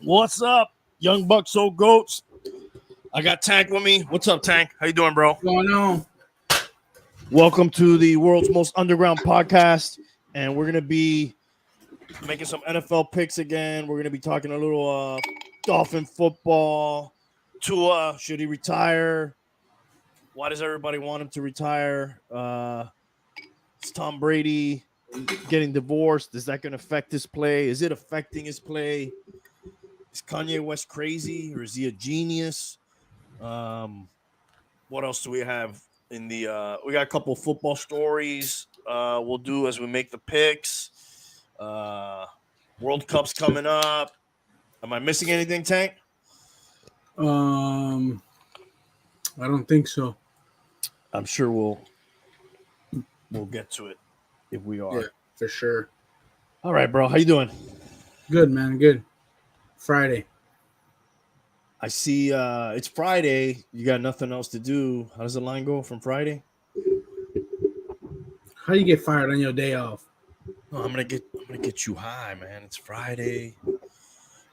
What's up, young bucks, old goats? I got Tank with me. What's up, Tank? How you doing, bro? What's going on? Welcome to the world's most underground podcast, and we're gonna be making some NFL picks again. We're gonna be talking a little Dolphin football. Tua, should he retire? Why does everybody want him to retire? Is Tom Brady getting divorced? Is that going to affect his play? Is it affecting his play? Is Kanye West crazy or is he a genius? What else do we have in the? We got a couple football stories. We'll do as we make the picks. World Cup's coming up. Am I missing anything, Tank? I don't think so. I'm sure we'll get to it if we are. Yeah, for sure. All right, bro. How you doing? Good, man. Good. Friday. I see it's Friday. You got nothing else to do. How does the line go from Friday? How do you get fired on your day off? Oh, I'm gonna get you high, man. It's Friday.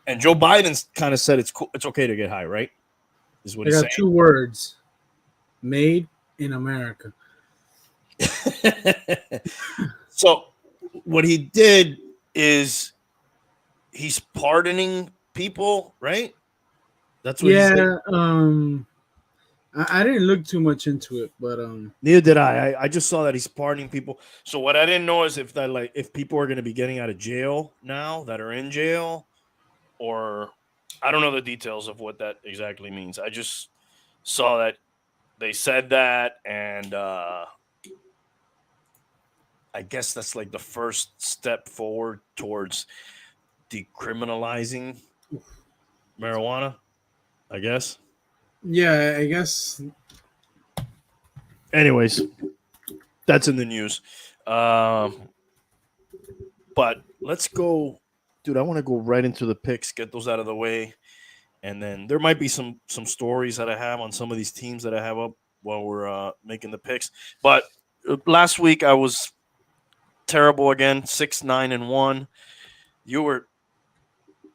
And Joe Biden's kind of said it's cool. It's okay to get high, right? Is what I he's got saying. 2 words. Made in America. So what he did is he's pardoning people, right? That's what he said. I didn't look too much into it, but Neither did I. I just saw that he's pardoning people. So what I didn't know is if people are going to be getting out of jail now that are in jail, or I don't know the details of what that exactly means. I just saw that they said that, and I guess that's like the first step forward towards decriminalizing marijuana, I guess. yeah, I guess. Anyways, that's in the news. But let's go, dude. I want to go right into the picks, get those out of the way, and then there might be some stories that I have on some of these teams that I have up while we're making the picks. But last week I was terrible again, 6-9-1. You were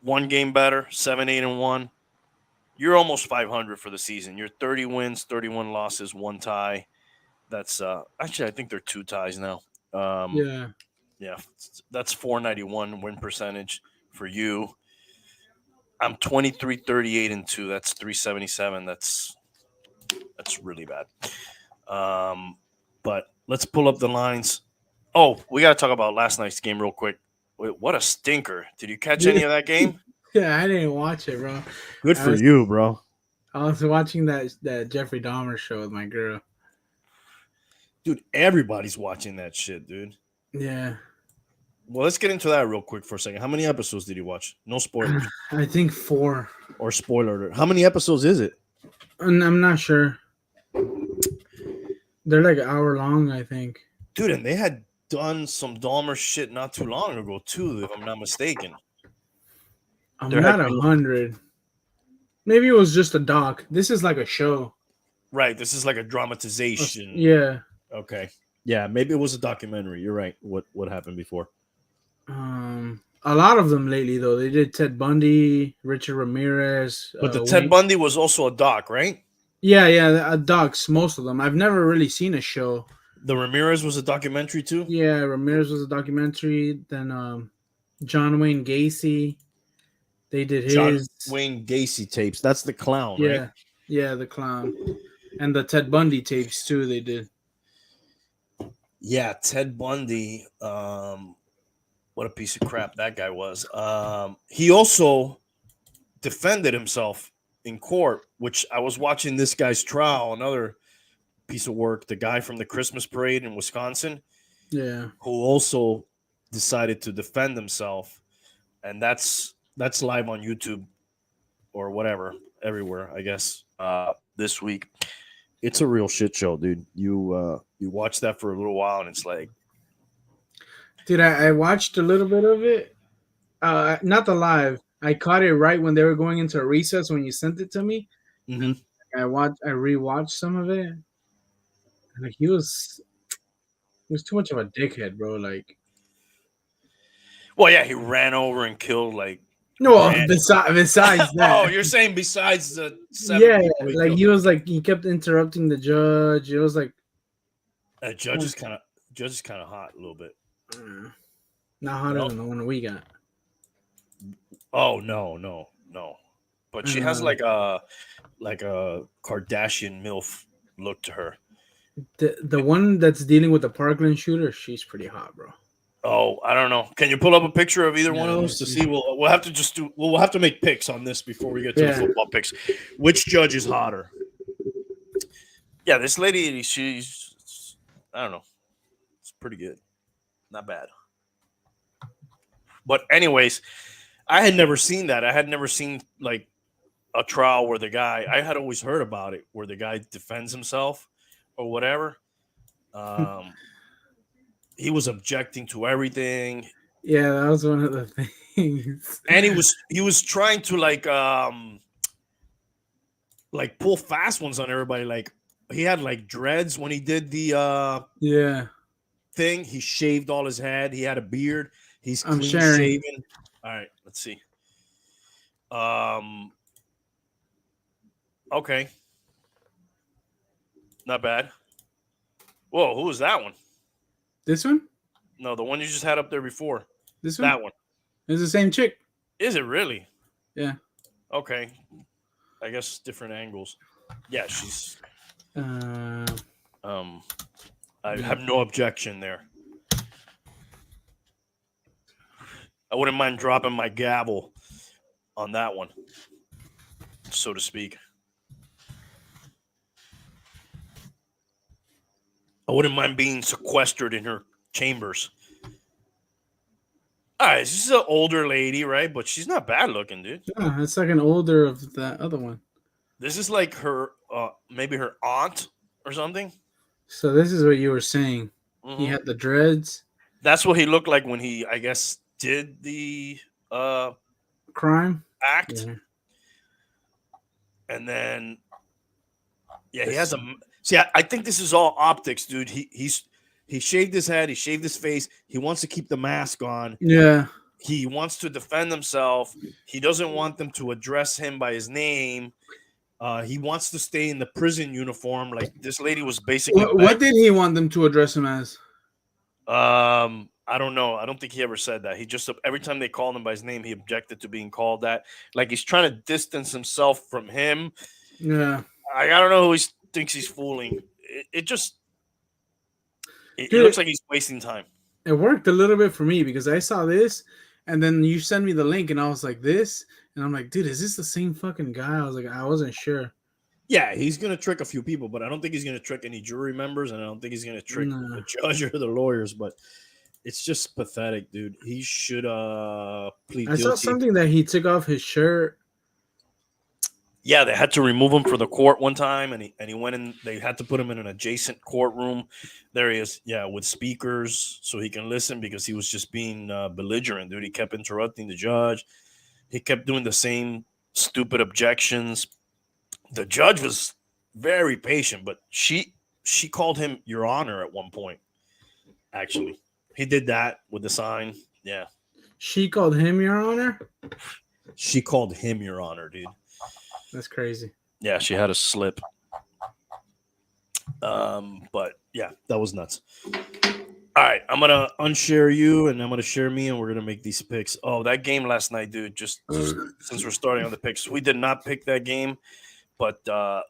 one game better, 7-8-1. You're almost 500 for the season. You're 30 wins, 31 losses, 1 tie. That's actually I think they're 2 ties now. Yeah. Yeah, that's 491 win percentage for you. I'm 23-38-2. That's 377. That's really bad. But let's pull up the lines. Oh, we got to talk about last night's game real quick. Wait, what a stinker. Did you catch any of that game? Yeah, I didn't watch it, bro. Good for you, bro. I was watching that Jeffrey Dahmer show with my girl. Dude, everybody's watching that shit, dude. Yeah. Well, let's get into that real quick for a second. How many episodes did you watch? No spoilers. I think 4. Or spoiler alert. How many episodes is it? And I'm not sure. They're like an hour long, I think. Dude, and they had done some Dahmer shit not too long ago, too, if I'm not mistaken. I'm not 100. Maybe it was just a doc. This is like a show. Right. This is like a dramatization. Yeah. Okay. Yeah, maybe it was a documentary. You're right. What happened before? A lot of them lately, though. They did Ted Bundy, Richard Ramirez. But the Ted Bundy was also a doc, right? Yeah, docs, most of them. I've never really seen a show. The Ramirez was a documentary, too? Yeah, Ramirez was a documentary. Then John Wayne Gacy. They did his. John Wayne Gacy tapes. That's the clown, right? Yeah, the clown. And the Ted Bundy tapes, too, they did. Yeah, Ted Bundy. What a piece of crap that guy was. He also defended himself in court, which I was watching this guy's trial, another piece of work, the guy from the Christmas parade in Wisconsin. Yeah. Who also decided to defend himself. And that's live on YouTube or whatever, everywhere, I guess, this week. It's a real shit show, dude. You watch that for a little while, and it's like, dude, I watched a little bit of it. Not the live. I caught it right when they were going into a recess when you sent it to me. mm-hmm. I rewatched some of it. Like he was too much of a dickhead, bro. Like, well, yeah, he ran over and killed like No, Brand. besides Oh, that, you're saying besides the 7 yeah, people he like killed? he was like he kept interrupting the judge. It was like, Judge is kind of hot a little bit. uh, not hotter No. than the one we got. Oh no. But she And has like a Kardashian milf look to her. the one that's dealing with the Parkland shooter, she's pretty hot, bro. Oh, I don't know. Can you pull up a picture of either Yeah, one of let me those to see. see? We'll have to just do. We'll have to make picks on this before we get to the Yeah, football picks. Which judge is hotter? Yeah, this lady, she's, I don't know. It's pretty good. Not bad. But anyways, I had never seen that. I had never seen like a trial where the guy. I had always heard about it where the guy defends himself or whatever. Um, he was objecting to everything, yeah, that was one of the things. and he was trying to like pull fast ones on everybody. Like he had like dreads when he did the Yeah, thing. He shaved all his head. He had a beard. He's I'm clean sharing. shaven. All right, let's see. Um, okay, not bad. Whoa, who was that one? This one, No, the one you just had up there before. this one, That one. it's the same chick. Is it really? Yeah. Okay, I guess different angles. Yeah, she's. Uh, Um, I yeah. have no objection there. I wouldn't mind dropping my gavel on that one, so to speak. I wouldn't mind being sequestered in her chambers. All right, this is an older lady, right? But she's not bad looking, dude. Yeah, it's like an older of that other one. This is like her, maybe her aunt or something. So this is what you were saying. He Hmm. had the dreads, That's what he looked like when he, I guess, did the crime. act, Yeah. and then yeah, he has This. a. See, I think this is all optics, dude. He shaved his head, he shaved his face. He wants to keep the mask on. Yeah. He wants to defend himself. He doesn't want them to address him by his name. He wants to stay in the prison uniform. Like this lady was basically What did he want them to address him as? I don't know. I don't think he ever said that. He just every time they called him by his name, he objected to being called that. Like he's trying to distance himself from him. Yeah. I don't know who he thinks he's fooling. It just it Dude, looks like he's wasting time. it worked a little bit for me because I saw this and then you sent me the link and I was like, this? And I'm like, dude, is this the same fucking guy? I was like, I wasn't sure. Yeah, he's gonna trick a few people, but I don't think he's gonna trick any jury members, and I don't think he's gonna trick Nah. the judge or the lawyers. But it's just pathetic, dude. He should plead I saw guilty. something that he took off his shirt. Yeah, they had to remove him for the court one time, and he went in. They had to put him in an adjacent courtroom. There he is, yeah, with speakers so he can listen because he was just being belligerent, dude. He kept interrupting the judge. He kept doing the same stupid objections. The judge was very patient, but she called him Your Honor at one point. Actually, he did that with the sign. Yeah, She called him Your Honor? she called him Your Honor, dude. That's crazy. Yeah, she had a slip. But yeah, that was nuts. All right, I'm gonna unshare you, and I'm gonna share me, and we're gonna make these picks. Oh, that game last night, dude. Just since we're starting on the picks, we did not pick that game, but I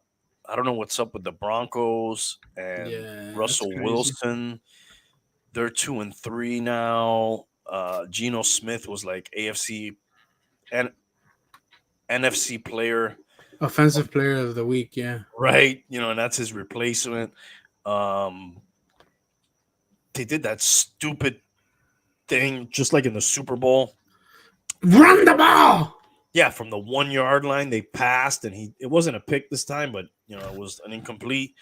don't know what's up with the Broncos and Yeah, that's Russell crazy. Wilson. They're 2-3 now. Geno Smith was like AFC and NFC player, Offensive player of the week, yeah. right? And that's his replacement. They did that stupid thing just like in the Super Bowl. Run the ball! Yeah, from the 1 yard line, they passed, and it wasn't a pick this time, but it was an incomplete.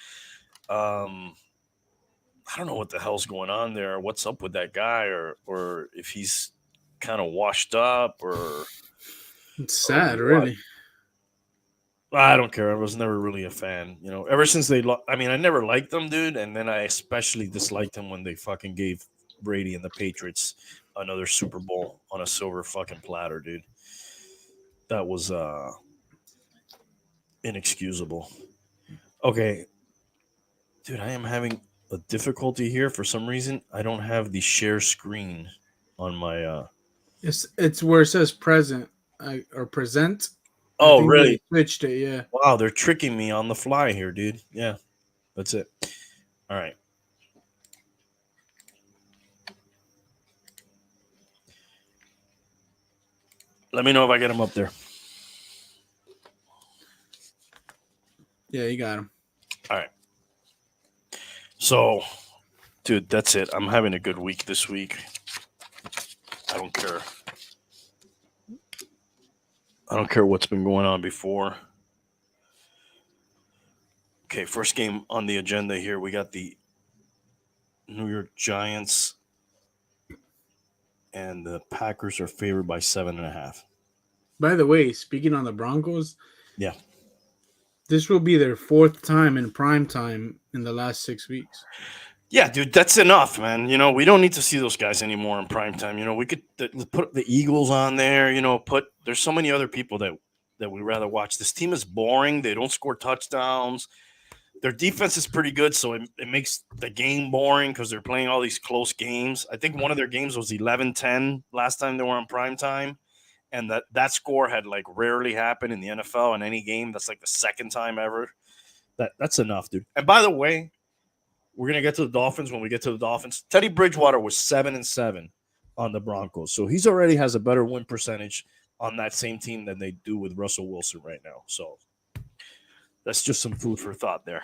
I don't know what the hell's going on there. What's up with that guy, or if he's kind of washed up, or It's sad, what. really. I don't care. I was never really a fan. Ever since I mean, I never liked them, dude, and then I especially disliked them when they fucking gave Brady and the Patriots another Super Bowl on a silver fucking platter, dude. That was inexcusable. Okay, dude, I am having a difficulty here for some reason. I don't have the share screen on my. It's where it says present or present. I Oh, think they really? switched it. Yeah. Wow, they're tricking me on the fly here, dude. Yeah, that's it. All right. Let me know if I get them up there. Yeah, you got him. All right. So, dude, that's it. I'm having a good week this week. I don't care. I don't care what's been going on before. Okay, first game on the agenda here. We got the New York Giants, and the Packers are favored by 7.5. By the way, speaking on the Broncos, Yeah. this will be their fourth time in prime time in the last 6 weeks. Yeah, dude, that's enough, man. We don't need to see those guys anymore in prime time. We could put the Eagles on there. There's so many other people that we rather watch. This team is boring. They don't score touchdowns. Their defense is pretty good, so it makes the game boring because they're playing all these close games. I think one of their games was 11-10 last time they were on prime time, and that score had like rarely happened in the NFL in any game. That's like the second time ever. That's enough, dude. And by the way, we're gonna get to the Dolphins when we get to the Dolphins. Teddy Bridgewater was 7-7 on the Broncos, so he's already has a better win percentage on that same team than they do with Russell Wilson right now. So that's just some food for thought there.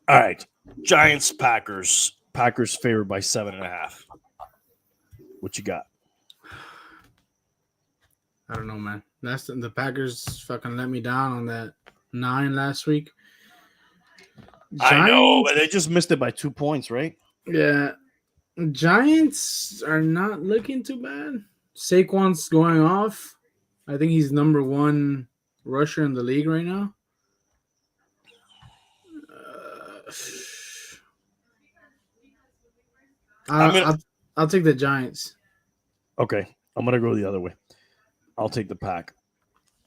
All right, Giants, Packers. Packers favored by 7.5. What you got? I don't know, man. The Packers fucking let me down on that 9 last week. I know, Giants, but they just missed it by 2 points, right? yeah. Giants are not looking too bad. Saquon's going off. I think he's number one rusher in the league right now. Uh, I'm I'll, gonna I'll I'll take the Giants. okay. I'm gonna go the other way. I'll take the Pack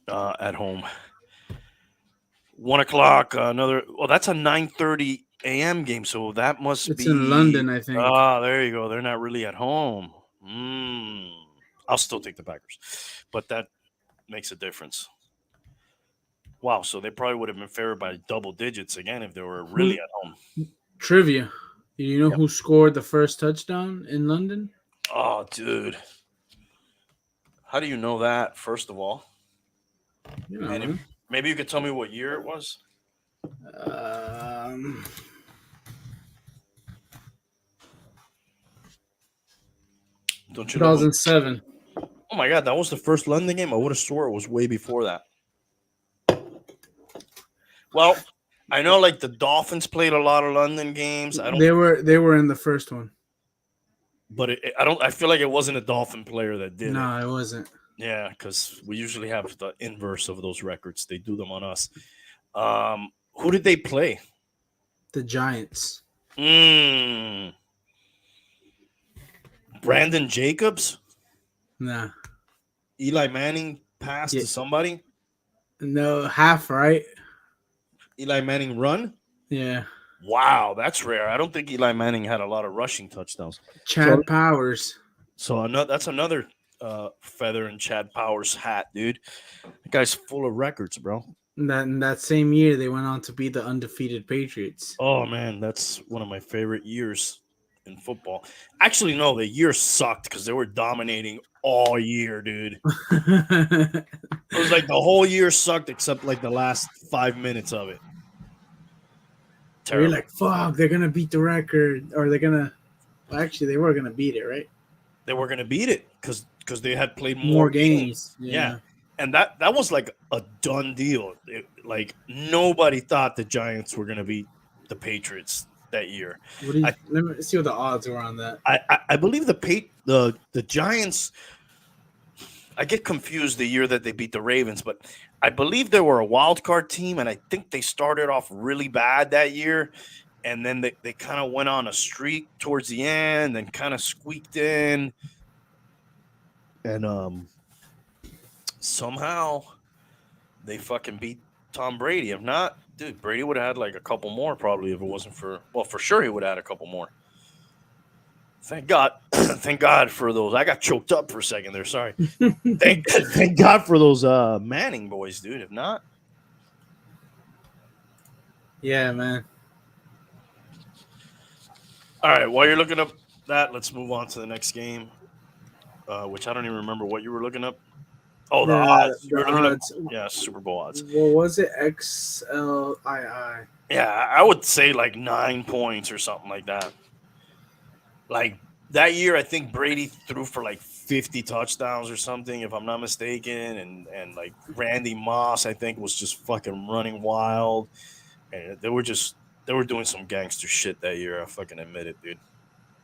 at home. 1 o'clock. Another. Well, that's a 9:30 a.m. game, so that must It's in be. London, I think. Ah, there you go. They're not really at home. I'll still take the Packers, but that makes a difference. Wow, so they probably would have been favored by double digits again if they were really Who at home. trivia? Do you know Yep. who scored the first touchdown in London? Oh, dude. How do you know that, first of all? You know, And man. maybe you could tell me what year it was? Um, Don't you know what? 2007. Oh, my God, that was the first London game? I would have swore it was way before that. Well, I know like the Dolphins played a lot of London games. I don't, They were in the first one. but I don't. I feel like it wasn't a Dolphin player that did it. No, it wasn't. Yeah, because we usually have the inverse of those records. They do them on us. Who did they play? The Giants. Mm, Brandon Jacobs, Nah. Eli Manning passed Yeah. to somebody. No, half right. Eli Manning run. Yeah. Wow, that's rare. I don't think Eli Manning had a lot of rushing touchdowns. So, Chad Powers. that's another feather in Chad Powers' hat, dude. That guy's full of records, bro. In that same year, they went on to beat the undefeated Patriots. Oh man, that's one of my favorite years in football. Actually, no, the year sucked because they were dominating all year, dude. It was like the whole year sucked except like the last 5 minutes of it. Where you're Terrible. like, fuck, they're gonna beat the record, or they're gonna. Well, actually, they were gonna beat it, right? They were gonna beat it because they had played more More games. games. Yeah, Yeah. and that was like a done deal. Like nobody thought the Giants were gonna beat the Patriots that year. What do you? I Let me see what the odds were on that. I believe the Giants. I get confused the year that they beat the Ravens, but I believe they were a wild card team, and I think they started off really bad that year, and then they kind of went on a streak towards the end, and kind of squeaked in, and somehow they fucking beat Tom Brady. If not, dude, Brady would have had like a couple more probably if it wasn't for, well, for sure he would have had a couple more. Thank God, thank God for those. I got choked up for a second there. Sorry. Thank God for those Manning boys, dude. If not, Yeah, man. all right. While you're looking up that, let's move on to the next game, which I don't even remember what you were looking up. Oh, the odds. You The were looking up, odds. yeah, Super Bowl odds. What was it? XLII. Yeah, I would say like 9 points or something like that. Like that year, I think Brady threw for like 50 touchdowns or something, if I'm not mistaken, and like Randy Moss, I think, was just fucking running wild, and they were doing some gangster shit that year. I fucking admit it, dude.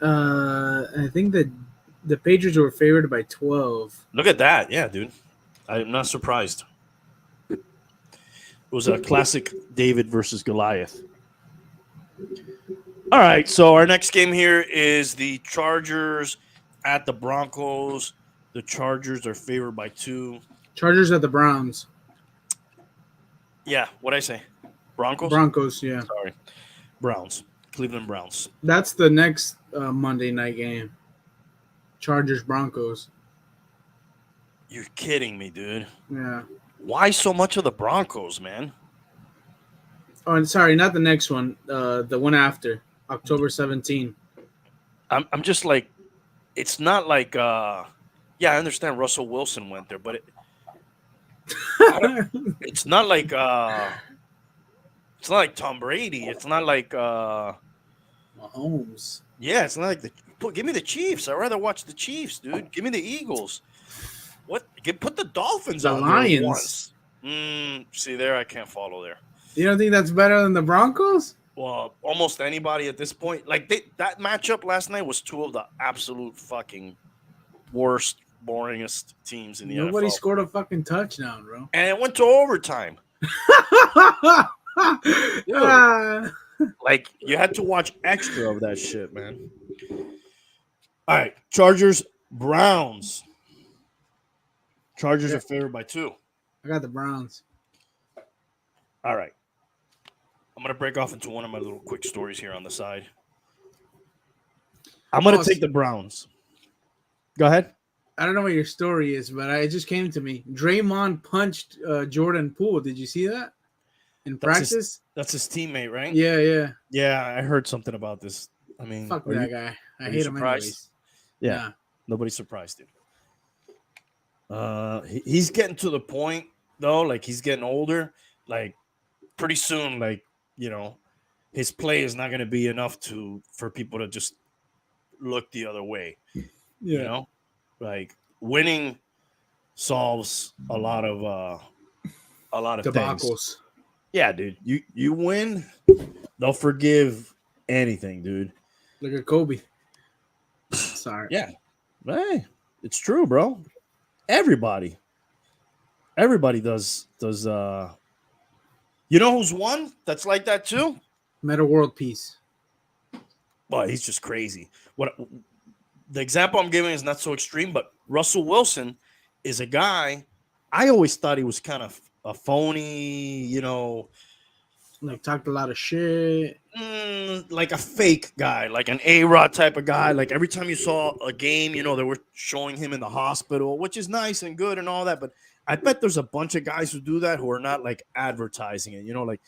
I think that the Patriots were favored by 12. Look at that, yeah, dude. I'm not surprised. It was a classic David versus Goliath. All right, so our next game here is the Chargers at the Broncos. The Chargers are favored by 2. Chargers at the Browns. Yeah, what'd I say? Broncos? Broncos, yeah. Sorry. Browns. Cleveland Browns. That's the next Monday night game. Chargers Broncos. You're kidding me, dude. Yeah. Why so much of the Broncos, man? Oh, and sorry, not the next one. The one after, October 17. I'm just like, it's not like, yeah, I understand Russell Wilson went there, but it's not like, it's not like Tom Brady. It's not like, Mahomes. yeah, it's not like give me the Chiefs. I'd rather watch the Chiefs, dude. Give me the Eagles. Put the Dolphins The on Lions. there once. See there, I can't follow there. You don't think that's better than the Broncos? Well, almost anybody at this point. Like that matchup last night was two of the absolute fucking worst, boringest teams in the Nobody NFL. scored a fucking touchdown, bro. And it went to overtime. Dude, like you had to watch extra of that shit, man. All right, Chargers, Browns. Chargers are favored by 2. I got the Browns. All right. I'm going to break off into one of my little quick stories here on the side. I'm going to take the Browns. Go ahead. I don't know what your story is, but it just came to me. Draymond punched Jordan Poole. Did you see that in practice? That's his teammate, right? Yeah. Yeah, I heard something about this. I mean, fuck that guy. I hate him anyways. Yeah, nobody's surprised, dude. He's getting to the point though, like he's getting older. Like pretty soon, like his play is not going to be enough for people to just look the other way. Yeah. Like winning solves a lot of debacles. Things. Yeah, dude. You win, they'll forgive anything, dude. Look at Kobe. Sorry. Yeah. Hey, it's true, bro. Everybody does you know who's won that's like that too? Meta World Peace. Well, he's just crazy. What the example I'm giving is not so extreme, but Russell Wilson is a guy I always thought he was kind of a phony, like talked a lot of shit. Like a fake guy, like an A-Rod type of guy. Like every time you saw a game, they were showing him in the hospital, which is nice and good and all that. But I bet there's a bunch of guys who do that who are not like advertising it. Like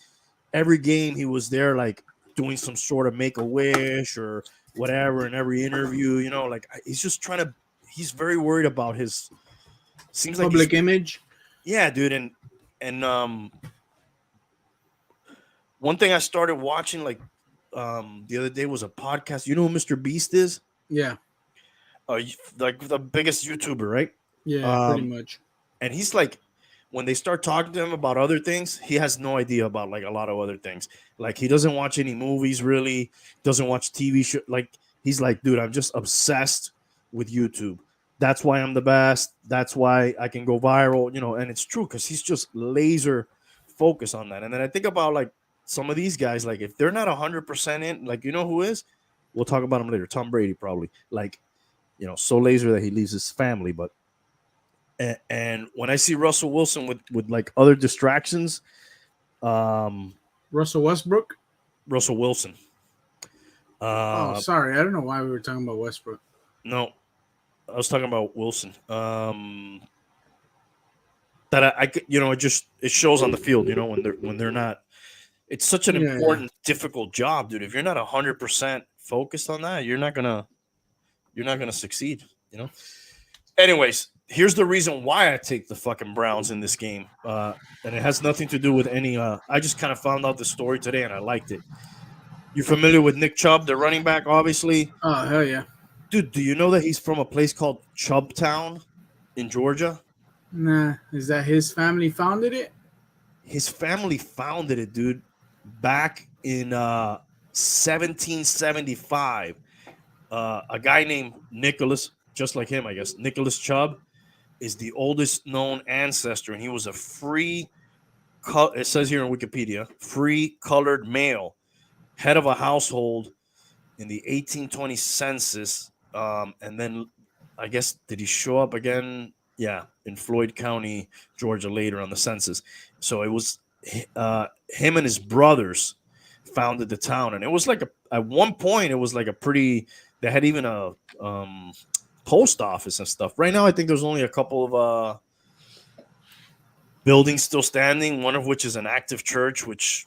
every game he was there, like doing some sort of Make-A-Wish or whatever in every interview. Like he's just he's very worried about his seems like public image. Yeah, dude, and one thing I started watching like the other day was a podcast. You know who Mr. Beast is? Yeah. Like the biggest YouTuber, right? Yeah, pretty much. And he's like, when they start talking to him about other things, he has no idea about like a lot of other things. Like he doesn't watch any movies really, doesn't watch TV show. Like he's like, dude, I'm just obsessed with YouTube. That's why I'm the best. That's why I can go viral, and it's true because he's just laser focused on that. And then I think about like some of these guys, like if they're not 100% in, like who is? We'll talk about him later. Tom Brady probably, like so laser that he leaves his family. But And when I see Russell Wilson with like other distractions, um, Russell Westbrook. Russell Wilson. Oh, Uh, sorry, I don't know why we were talking about Westbrook. no, I was talking about Wilson. That it just it shows on the field. When they're not. It's such an Yeah, yeah. important, difficult job, dude. If you're not 100% focused on that, you're not gonna succeed. You know. Anyways, here's the reason why I take the fucking Browns in this game, and it has nothing to do with any. I just kind of found out the story today, and I liked it. You familiar with Nick Chubb, the running back? Obviously, Oh hell yeah. dude. Do you know that he's from a place called Chubbtown in Georgia? Nah, is that his family founded it? His family founded it, dude, back in 1775. A guy named Nicholas, just like him, I guess, Nicholas Chubb, is the oldest known ancestor, and he was a free. It says here in Wikipedia, free colored male, head of a household in the 1820 census, and then I guess did he show up again? Yeah, in Floyd County, Georgia, later on the census. So it was him and his brothers founded the town, and it was like at one point it was like a pretty. They had even a post office and stuff. Right now, I think there's only a couple of buildings still standing. One of which is an active church, which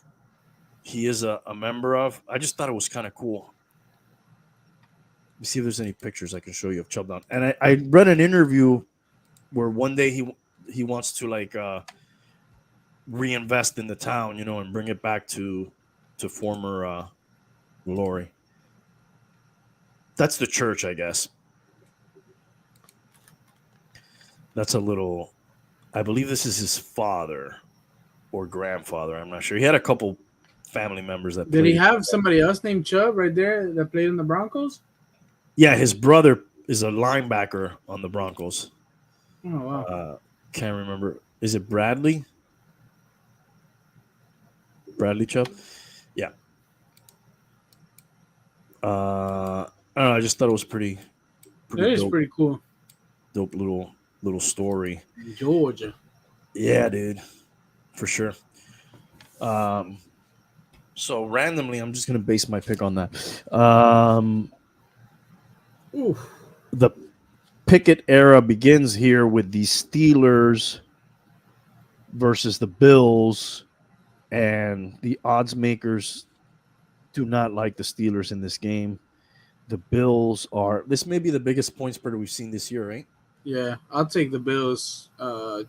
he is a member of. I just thought it was kind of cool. Let me see if there's any pictures I can show you of Chubb Down. And I read an interview where one day he wants to like reinvest in the town, and bring it back to former glory. That's the church, I guess. That's a little. I believe this is his father or grandfather. I'm not sure. He had a couple family members that Did he played. have somebody else named Chubb right there that played in the Broncos? Yeah, his brother is a linebacker on the Broncos. Oh wow. Uh, can't remember. Is it Bradley? Bradley Chubb? Yeah. I don't know. I just thought it was pretty That is dope, pretty cool. dope little story. Georgia. Yeah, dude, for sure. Um, so randomly, I'm just gonna base my pick on that. Oof. The Pickett era begins here with the Steelers versus the Bills, and the odds makers do not like the Steelers in this game. The Bills are. This may be the biggest point spread we've seen this year, right? Yeah, I'll take the Bills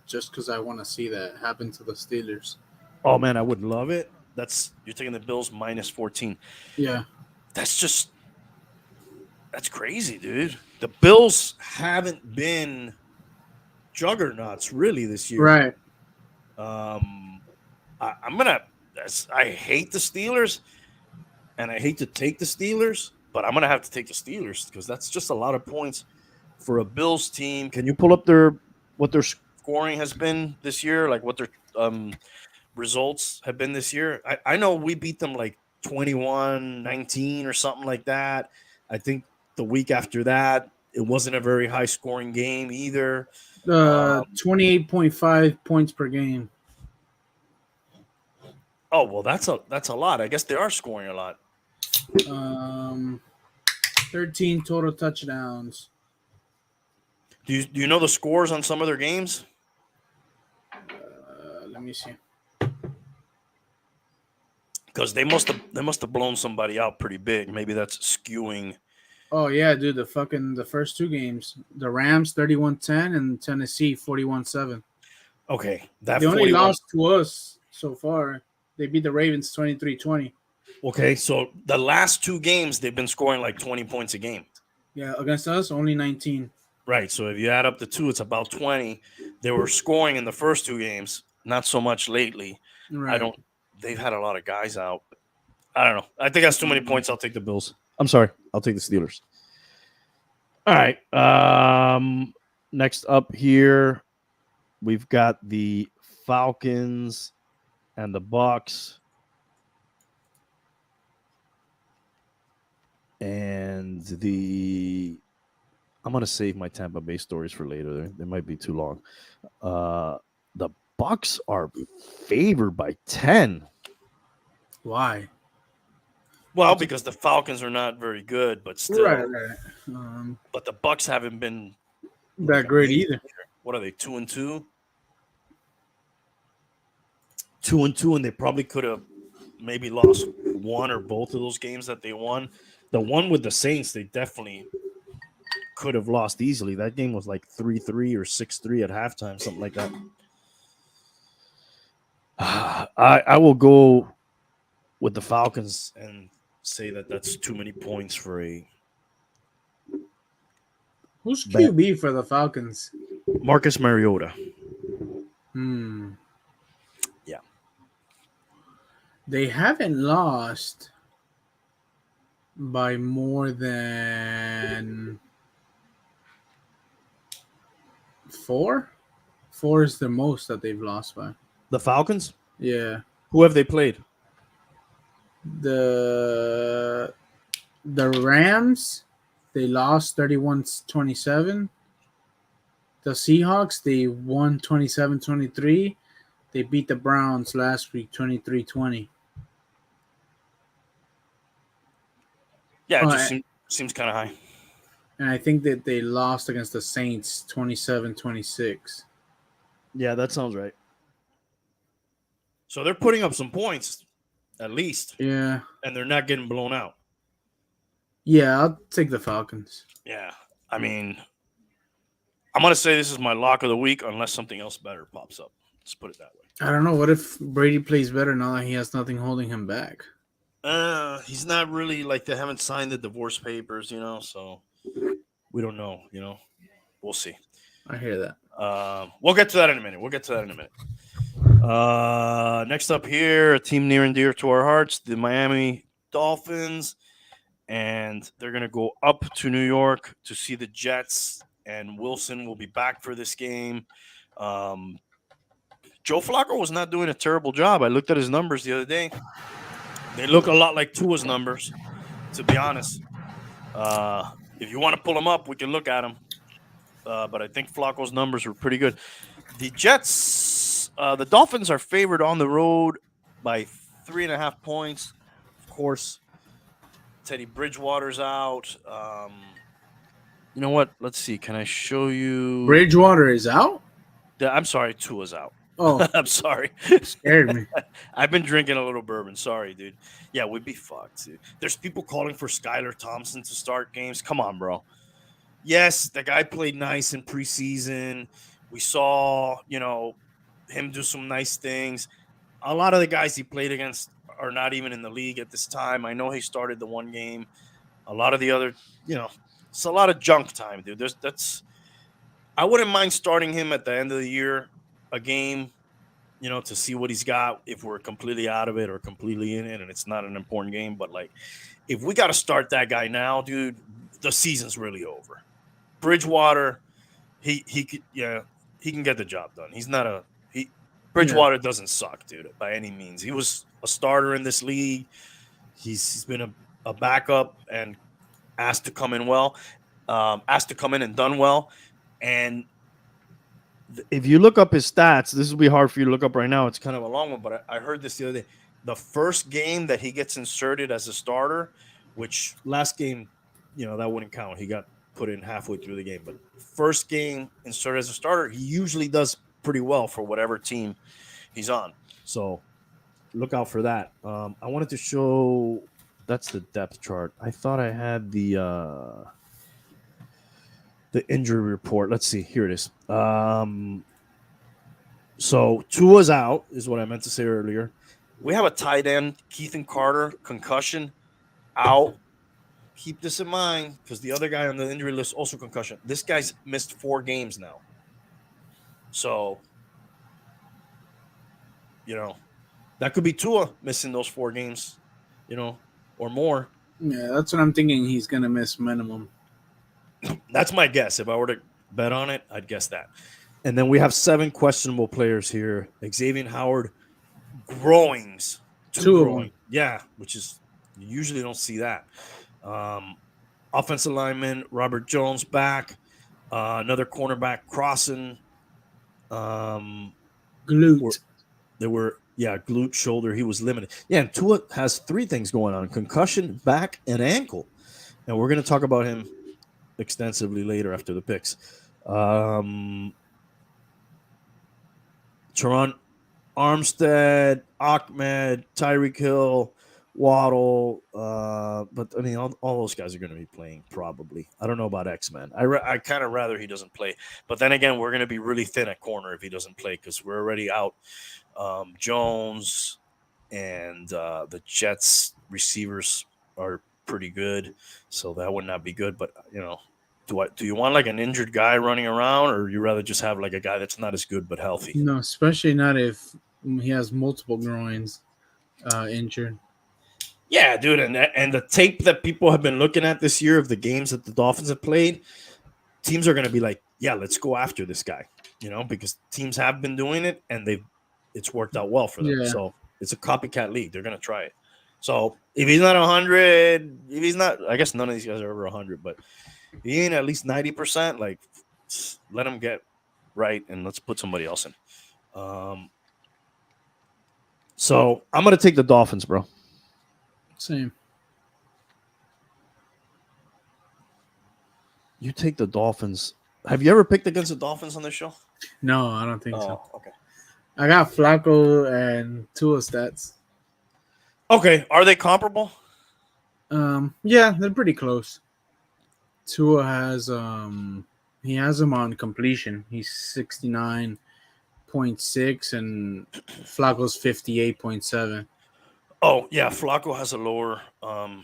just because I want to see that happen to the Steelers. Oh man, I would love it. You're taking the Bills minus 14. Yeah, That's just that's crazy, dude. The Bills haven't been juggernauts really this year. right. Um, I'm gonna. I hate the Steelers, and I hate to take the Steelers, but I'm gonna have to take the Steelers because that's just a lot of points for a Bills team. Can you pull up what their scoring has been this year? Like what their results have been this year? I know we beat them like 21-19 or something like that. I think the week after that, it wasn't a very high scoring game either. 28.5 points per game. Oh well, that's a lot. I guess they are scoring a lot. Um, 13 total touchdowns. Do you know the scores on some of their games? Let me see. Because they must have blown somebody out pretty big. Maybe that's skewing. Oh yeah, dude, the first two games. The Rams 31-10 and Tennessee 41-7. Okay, that They only 41. lost to us so far. They beat the Ravens 23-20. Okay, so the last two games they've been scoring like 20 points a game. Yeah, against us only 19. Right. So if you add up the two, it's about 20. They were scoring in the first two games, not so much lately. I Right. don't. They've had a lot of guys out. I don't know. I think that's too many points. I'll take the Bills. I'm sorry. I'll take the Steelers. All right. Next up here, we've got the Falcons and the Bucks. And the I'm gonna save my Tampa Bay stories for later. They might be too long. The Bucks are favored by 10. Why? Well, because the Falcons are not very good, but Right, still, right. Um, but the Bucks haven't been like that great amazing either. either. What are they? 2-2, 2-2, and they probably could have maybe lost one or both of those games that they won. The one with the Saints, they definitely could have lost easily. That game was like 3-3 or 6-3 at halftime, something like that. I will go with the Falcons and say that that's too many points for a Who's bet. QB for the Falcons? Marcus Mariota. Hmm. Yeah. They haven't lost by more than four. Four is the most that they've lost by. The Falcons? Yeah. Who have they played? The the Rams, they lost 31-27. The Seahawks, they won 27-23. They beat the Browns last week 23-20. Yeah, it just Uh, seems kind of high. and I think that they lost against the Saints 27-26. Yeah, that sounds right. So they're putting up some points, at least, Yeah. and they're not getting blown out. Yeah, I'll take the Falcons. Yeah. I mean, I'm going to say this is my lock of the week unless something else better pops up. Let's put it that way. I don't know. What if Brady plays better now that he has nothing holding him back? He's not really like they haven't signed the divorce papers, so we don't know, We'll see. I hear that. We'll get to that in a minute. Next up here, a team near and dear to our hearts, the Miami Dolphins. And they're going to go up to New York to see the Jets. And Wilson will be back for this game. Joe Flacco was not doing a terrible job. I looked at his numbers the other day. They look a lot like Tua's numbers, to be honest. If you want to pull them up, we can look at them. But I think Flacco's numbers were pretty good. The Jets, the Dolphins are favored on the road by 3.5 points. Of course, Teddy Bridgewater's out. You know what? Let's see. Can I show you? Bridgewater is out? I'm sorry, Tua's out. Oh, I'm sorry. scared me. I've been drinking a little bourbon. Sorry, dude. Yeah, we'd be fucked, dude. There's people calling for Skylar Thompson to start games. Come on, bro. Yes, the guy played nice in preseason. We saw, him do some nice things. A lot of the guys he played against are not even in the league at this time. I know he started the one game. A lot of the other, it's a lot of junk time, dude. I wouldn't mind starting him at the end of the year, a game, to see what he's got if we're completely out of it or completely in it and it's not an important game. But, like, if we got to start that guy now, dude, the season's really over. Bridgewater, he can get the job done. Bridgewater doesn't suck, dude, by any means. He was a starter in this league. He's been a backup and asked to come in and done well. And if you look up his stats, this will be hard for you to look up right now. It's kind of a long one, but I heard this the other day. The first game that he gets inserted as a starter, which last game, that wouldn't count. He got put in halfway through the game. But first game inserted as a starter, he usually does pretty well for whatever team he's on. So look out for that. I wanted to show that's the depth chart. I thought I had the injury report. Let's see. Here it is. So Tua's out, is what I meant to say earlier. We have a tight end, Keithan Carter, concussion, out. Keep this in mind because the other guy on the injury list also concussion. This guy's missed 4 games now. So, that could be Tua missing those 4 games, or more. Yeah, that's what I'm thinking. He's going to miss minimum. That's my guess. If I were to bet on it, I'd guess that. And then we have 7 questionable players here. Xavier Howard, growings. 2 growing. Yeah, which is, you usually don't see that. Offensive lineman Robert Jones back. Another cornerback crossing. Um, were, Glute. they were glute, shoulder. He was limited. Yeah, and Tua has three things going on: concussion, back, and ankle. And we're going to talk about him extensively later after the picks. Teron Armstead, Ahmed, Tyreek Hill, Waddle. But I mean, all those guys are going to be playing probably. I don't know about X-Men. I kind of rather he doesn't play. But then again, we're going to be really thin at corner if he doesn't play because we're already out. Jones and the Jets receivers are pretty good, so that would not be good. But do you want like an injured guy running around, or you rather just have like a guy that's not as good but healthy? No, especially not if he has multiple groins injured. Yeah, dude, and the tape that people have been looking at this year of the games that the Dolphins have played, teams are going to be like, yeah, let's go after this guy, because teams have been doing it and it's worked out well for them. Yeah. So it's a copycat league. They're going to try it. So if he's not 100, if he's not, I guess none of these guys are over 100, but if he ain't at least 90%, like let him get right and let's put somebody else in. So I'm going to take the Dolphins, bro. Same. You take the Dolphins. Have you ever picked against the Dolphins on this show? No, I don't think so. Okay. I got Flacco and Tua stats. Okay. Are they comparable? Yeah, they're pretty close. Tua has he has him on completion. He's 69.6 and Flacco's 58.7. Oh, yeah. Flacco has a lower. I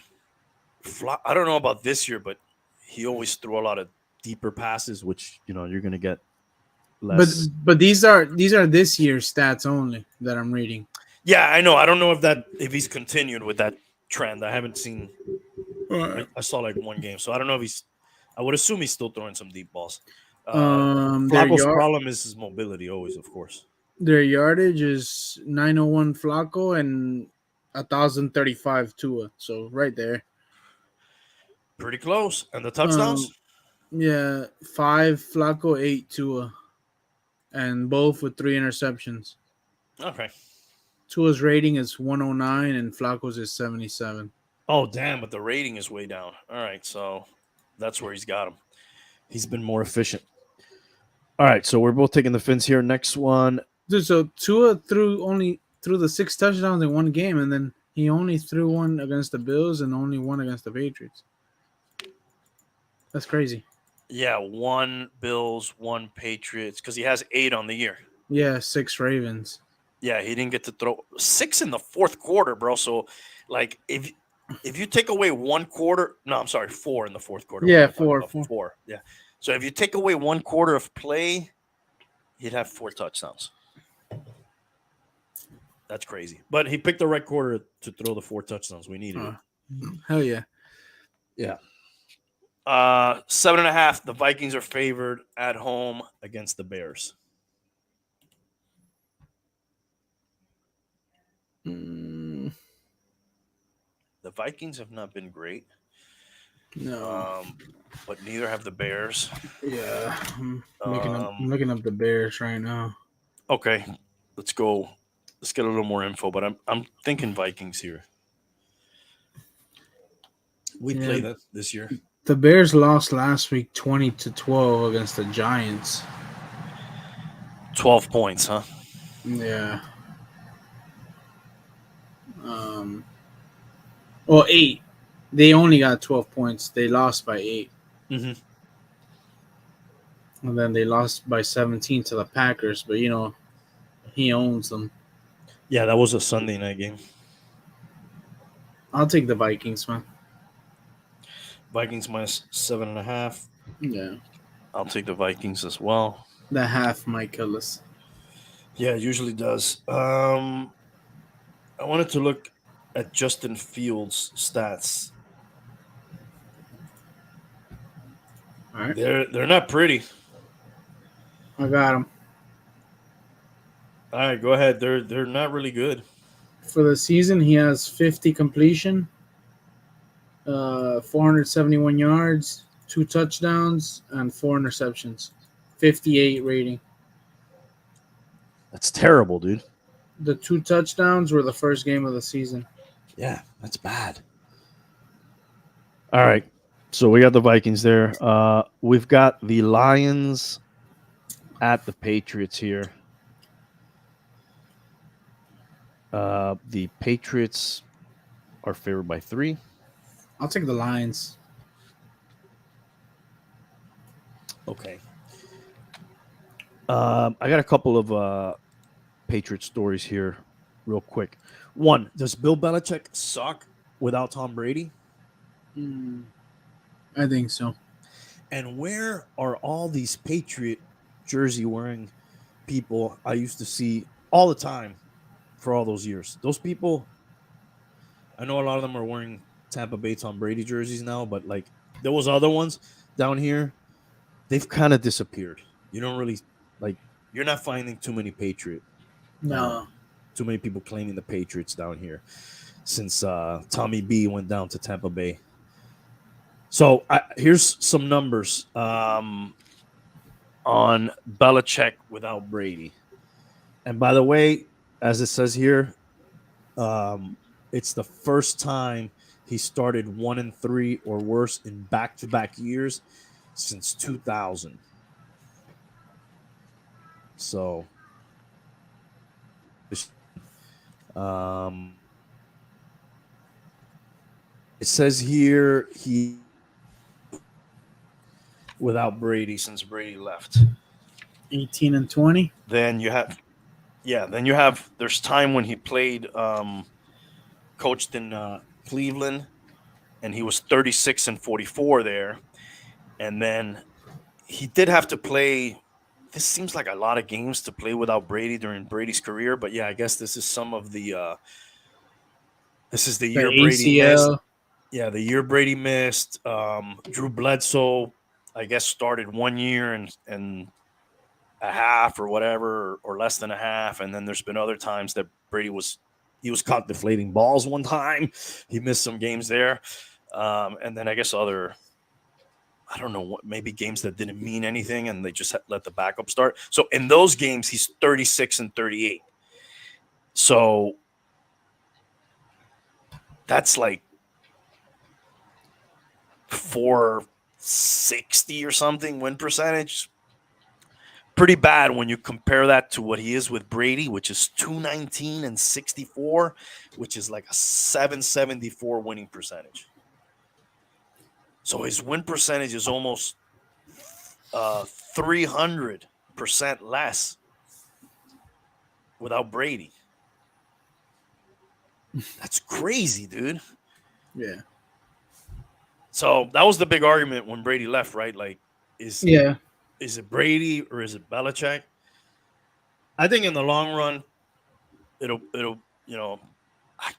don't know about this year, but he always threw a lot of deeper passes, which you're going to get less. But these are this year's stats only that I'm reading. Yeah, I know. I don't know if he's continued with that trend. I haven't seen. I saw like one game, so I don't know if I would assume he's still throwing some deep balls. Flacco's problem is his mobility, always, of course. Their yardage is 901 Flacco and 1,035 Tua. So right there. Pretty close. And the touchdowns? Yeah, 5 Flacco, 8 Tua. And both with 3 interceptions. Okay. Tua's rating is 109 and Flacco's is 77. Oh, damn, but the rating is way down. All right, so that's where he's got him. He's been more efficient. All right, so we're both taking the Fins here. Next one. Dude, so Tua threw the 6 touchdowns in one game, and then he only threw one against the Bills and only one against the Patriots. That's crazy. Yeah, 1 Bills, 1 Patriots, because he has 8 on the year. Yeah, 6 Ravens. Yeah, he didn't get to throw 6 in the fourth quarter, bro. So, like, if you take away 1 quarter, no, I'm sorry, 4 in the fourth quarter. Yeah, 4. Yeah. So if you take away 1 quarter of play, he'd have 4 touchdowns. That's crazy. But he picked the right quarter to throw the 4 touchdowns we needed. Hell yeah. Yeah. 7.5. The Vikings are favored at home against the Bears. The Vikings have not been great. No. But neither have the Bears. Yeah. I'm looking up the Bears right now. Okay. Let's go. Let's get a little more info, but I'm thinking Vikings here. We played that this year. The Bears lost last week 20-12 against the Giants. 12 points, huh? Yeah. 8. They only got 12 points. They lost by 8. Mm-hmm. And then they lost by 17 to the Packers, but he owns them. Yeah, that was a Sunday night game. I'll take the Vikings, man. Vikings minus 7.5. Yeah. I'll take the Vikings as well. The half might kill us. Yeah, it usually does. I wanted to look at Justin Fields' stats. All right. They're not pretty. I got him. All right, go ahead. They're not really good. For the season, he has 50 completion, 471 yards, 2 touchdowns, and 4 interceptions. 58 rating. That's terrible, dude. The 2 touchdowns were the first game of the season. Yeah, that's bad. All right. So we got the Vikings there. We've got the Lions at the Patriots here. The Patriots are favored by 3. I'll take the Lions. Okay. I got a couple of Patriot stories here, real quick. One, does Bill Belichick suck without Tom Brady? Mm, I think so. And where are all these Patriot jersey wearing people I used to see all the time for all those years? Those people, I know a lot of them are wearing Tampa Bay Tom Brady jerseys now, but like there was other ones down here, they've kind of disappeared. You don't really like. You're not finding too many Patriot, uh, No. too many people claiming the Patriots down here since Tommy B went down to Tampa Bay. So here's some numbers on Belichick without Brady. And by the way, as it says here, it's the first time he started 1-3 or worse in back-to-back years since 2000. So, um, it says here he without Brady since Brady left. 18 and 20. Then you have Then you have there's time when he played coached in Cleveland and he was 36 and 44 there. And then he did have to play. This seems like a lot of games to play without Brady during Brady's career, but yeah, I guess this is some of the. This is the The year Brady missed. ACL. Yeah, the year Brady missed. Drew Bledsoe, I guess, started 1 year and a half or whatever, or less than a half, and then there's been other times that he was caught deflating balls one time. He missed some games there, and then I guess other I don't know what maybe games that didn't mean anything and they just let the backup start. So in those games, he's 36 and 38. So that's like 460 or something win percentage. Pretty bad when you compare that to what he is with Brady, which is 219 and 64, which is like a 774 winning percentage. So his win percentage is almost 300% less without Brady. That's crazy, dude. Yeah. So that was the big argument when Brady left, right? Like, is Yeah. is it Brady or is it Belichick? I think in the long run, it'll I,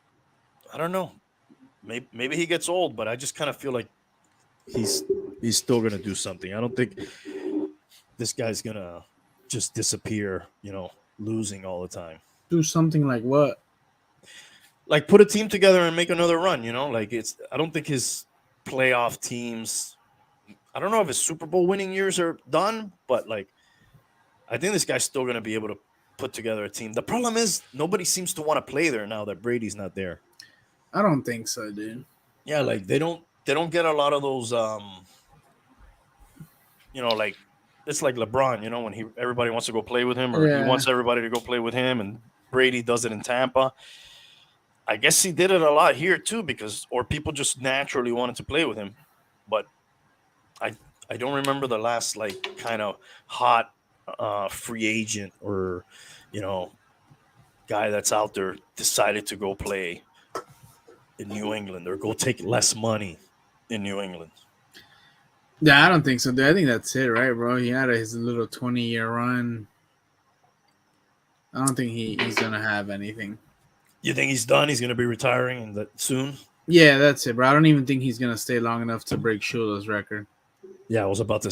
I don't know. Maybe he gets old, but I just kind of feel like he's he's still gonna do something. I don't think this guy's gonna just disappear, losing all the time. Do something like what? Like put a team together and make another run, like I don't think his playoff teams, I don't know if his Super Bowl winning years are done, but like I think this guy's still going to be able to put together a team. The problem is nobody seems to want to play there now that Brady's not there. I don't think so, dude. Yeah, like they don't get a lot of those like it's like LeBron, when everybody wants to go play with him or he Yeah. wants everybody to go play with him and Brady does it in Tampa. I guess he did it a lot here too or people just naturally wanted to play with him. But I I don't remember the last like kind of hot free agent or you know guy that's out there decided to go play in New England or go take less money in New England. Yeah, I don't think so, dude. I think that's it, right, bro? He had his little 20-year run. I don't think he's gonna have anything. You think he's done? He's going to be retiring and that soon? Yeah, that's it, bro. I don't even think he's gonna stay long enough to break Shula's record. Yeah, I was about to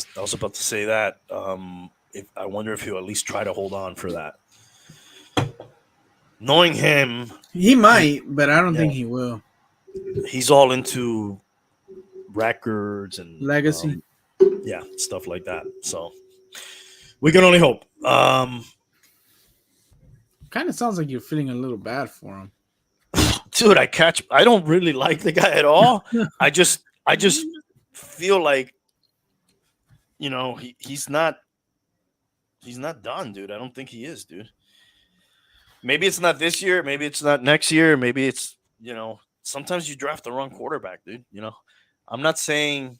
say that. If I wonder if he'll at least try to hold on for that. Knowing him, He might, but I don't yeah, think he will. he's all into records and Legacy. yeah, stuff like that. So we can only hope. Kind of sounds like you're feeling a little bad for him. Dude, I don't really like the guy at all. I just feel like, he's not done, dude. I don't think he is, dude. Maybe it's not this year, maybe it's not next year, maybe it's, sometimes you draft the wrong quarterback, dude. I'm not saying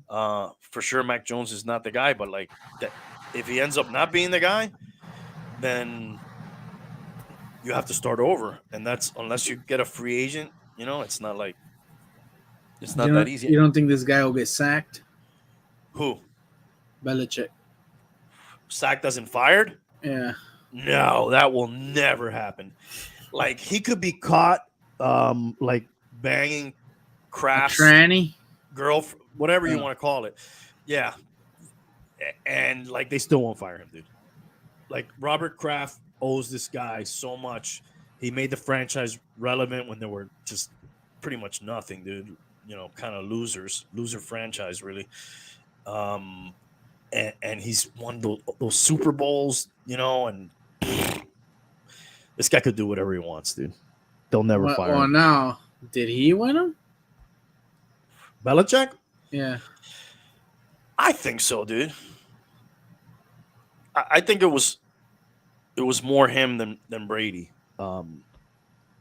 for sure Mac Jones is not the guy, but like that, if he ends up not being the guy, then you have to start over, and that's unless you get a free agent. It's not like it's not that easy. You don't think this guy will get sacked? Who? Belichick. Sacked as in fired? Yeah. No, that will never happen. Like he could be caught, like banging Kraft's Tranny. girl, whatever you want to call it. Yeah, and like they still won't fire him, dude. Like Robert Kraft owes this guy so much. He made the franchise relevant when they were just pretty much nothing, dude. Kind of loser franchise, really. And he's won those Super Bowls, and this guy could do whatever he wants, dude. They'll never fire him. Well, now, did he win him? Belichick? Yeah. I think so, dude. I think it was more him than Brady.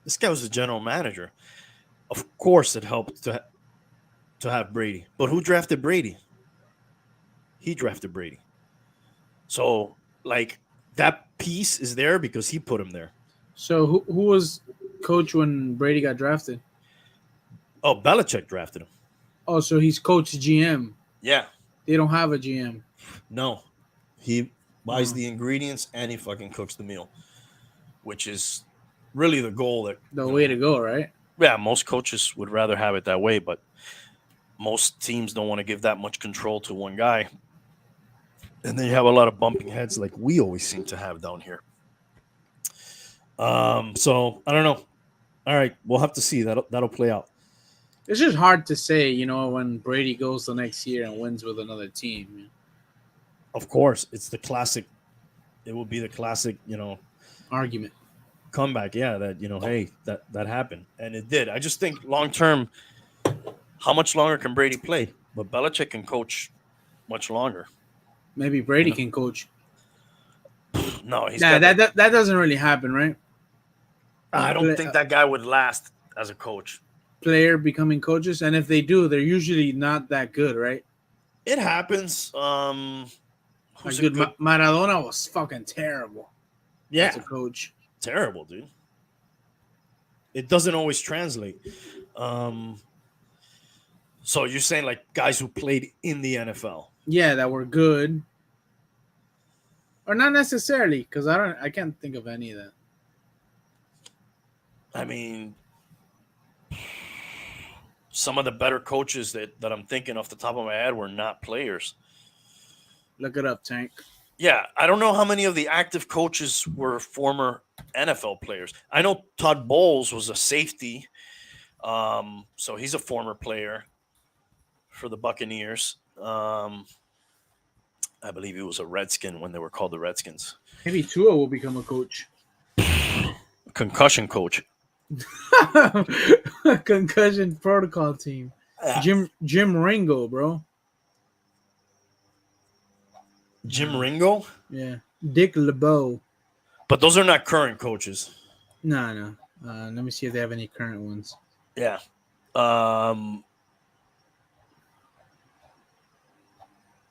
This guy was the general manager. Of course, it helped to have Brady. But who drafted Brady? He drafted Brady. So, like, that piece is there because he put him there. So, who was coach when Brady got drafted? Oh, Belichick drafted him. Oh, so he's coach GM. Yeah. They don't have a GM. No. He buys the ingredients and he fucking cooks the meal, which is really the goal. The way to go, right? Yeah, most coaches would rather have it that way, but most teams don't want to give that much control to one guy. And then you have a lot of bumping heads like we always seem to have down here. So I don't know. All right, we'll have to see. That'll play out. It's just hard to say, when Brady goes the next year and wins with another team. Of course, it's the classic. It will be the classic, argument. Comeback. Yeah, that hey, that happened, and it did. I just think long term, how much longer can Brady play? But Belichick can coach much longer. Maybe Brady can coach. No, that doesn't really happen, right? I don't think that guy would last as a coach. Player becoming coaches, and if they do, they're usually not that good, right? It happens. Maradona was fucking terrible. Yeah, as a coach, terrible, dude. It doesn't always translate. So you're saying like guys who played in the NFL? Yeah, that were good, or not necessarily, because I can't think of any of that. I mean, some of the better coaches that I'm thinking off the top of my head were not players. Look it up, Tank. Yeah, I don't know how many of the active coaches were former NFL players. I know Todd Bowles was a safety, so he's a former player for the Buccaneers. I believe he was a Redskin when they were called the Redskins. Maybe Tua will become a coach. Concussion coach. Concussion protocol team. Jim Ringo, bro. Jim Ringo? Yeah. Dick LeBeau. But those are not current coaches. No. Let me see if they have any current ones. Yeah. No,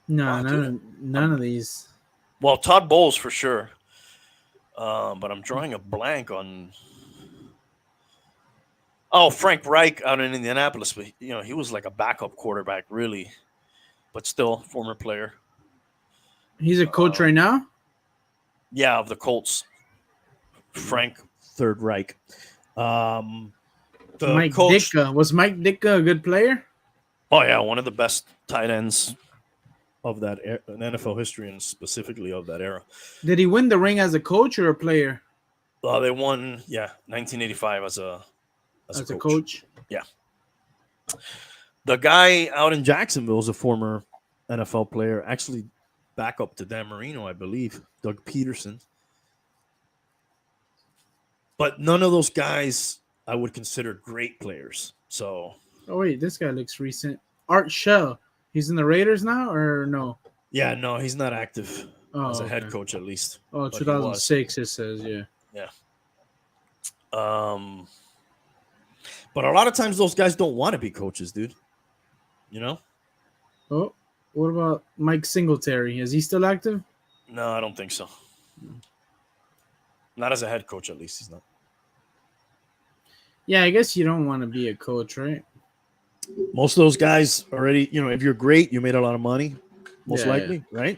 none of these. Well, Todd Bowles for sure. But I'm drawing a blank on. Oh, Frank Reich out in Indianapolis. But, he was like a backup quarterback, really. But still, former player. He's a coach right now? Yeah, of the Colts. Frank Third Reich. Mike Ditka. Was Mike Ditka a good player? Oh, yeah, one of the best tight ends of that in NFL history, and specifically of that era. Did he win the ring as a coach or a player? They won, 1985 as a coach. Coach. Yeah. The guy out in Jacksonville is a former NFL player, actually backup to Dan Marino, I believe, Doug Peterson. But none of those guys I would consider great players. So Oh wait, this guy looks recent. Art Shell. He's in the Raiders now, or no? yeah, no, he's not active as Oh, a head okay. coach at least, Oh, but he was. 2006 it says, yeah. Yeah. Um, but a lot of times those guys don't want to be coaches, dude. You know? Oh, what about Mike Singletary? Is he still active? No, I don't think so. Not as a head coach, at least he's not. Yeah, I guess you don't want to be a coach, right? Most of those guys already, if you're great, you made a lot of money, most Yeah, likely, right?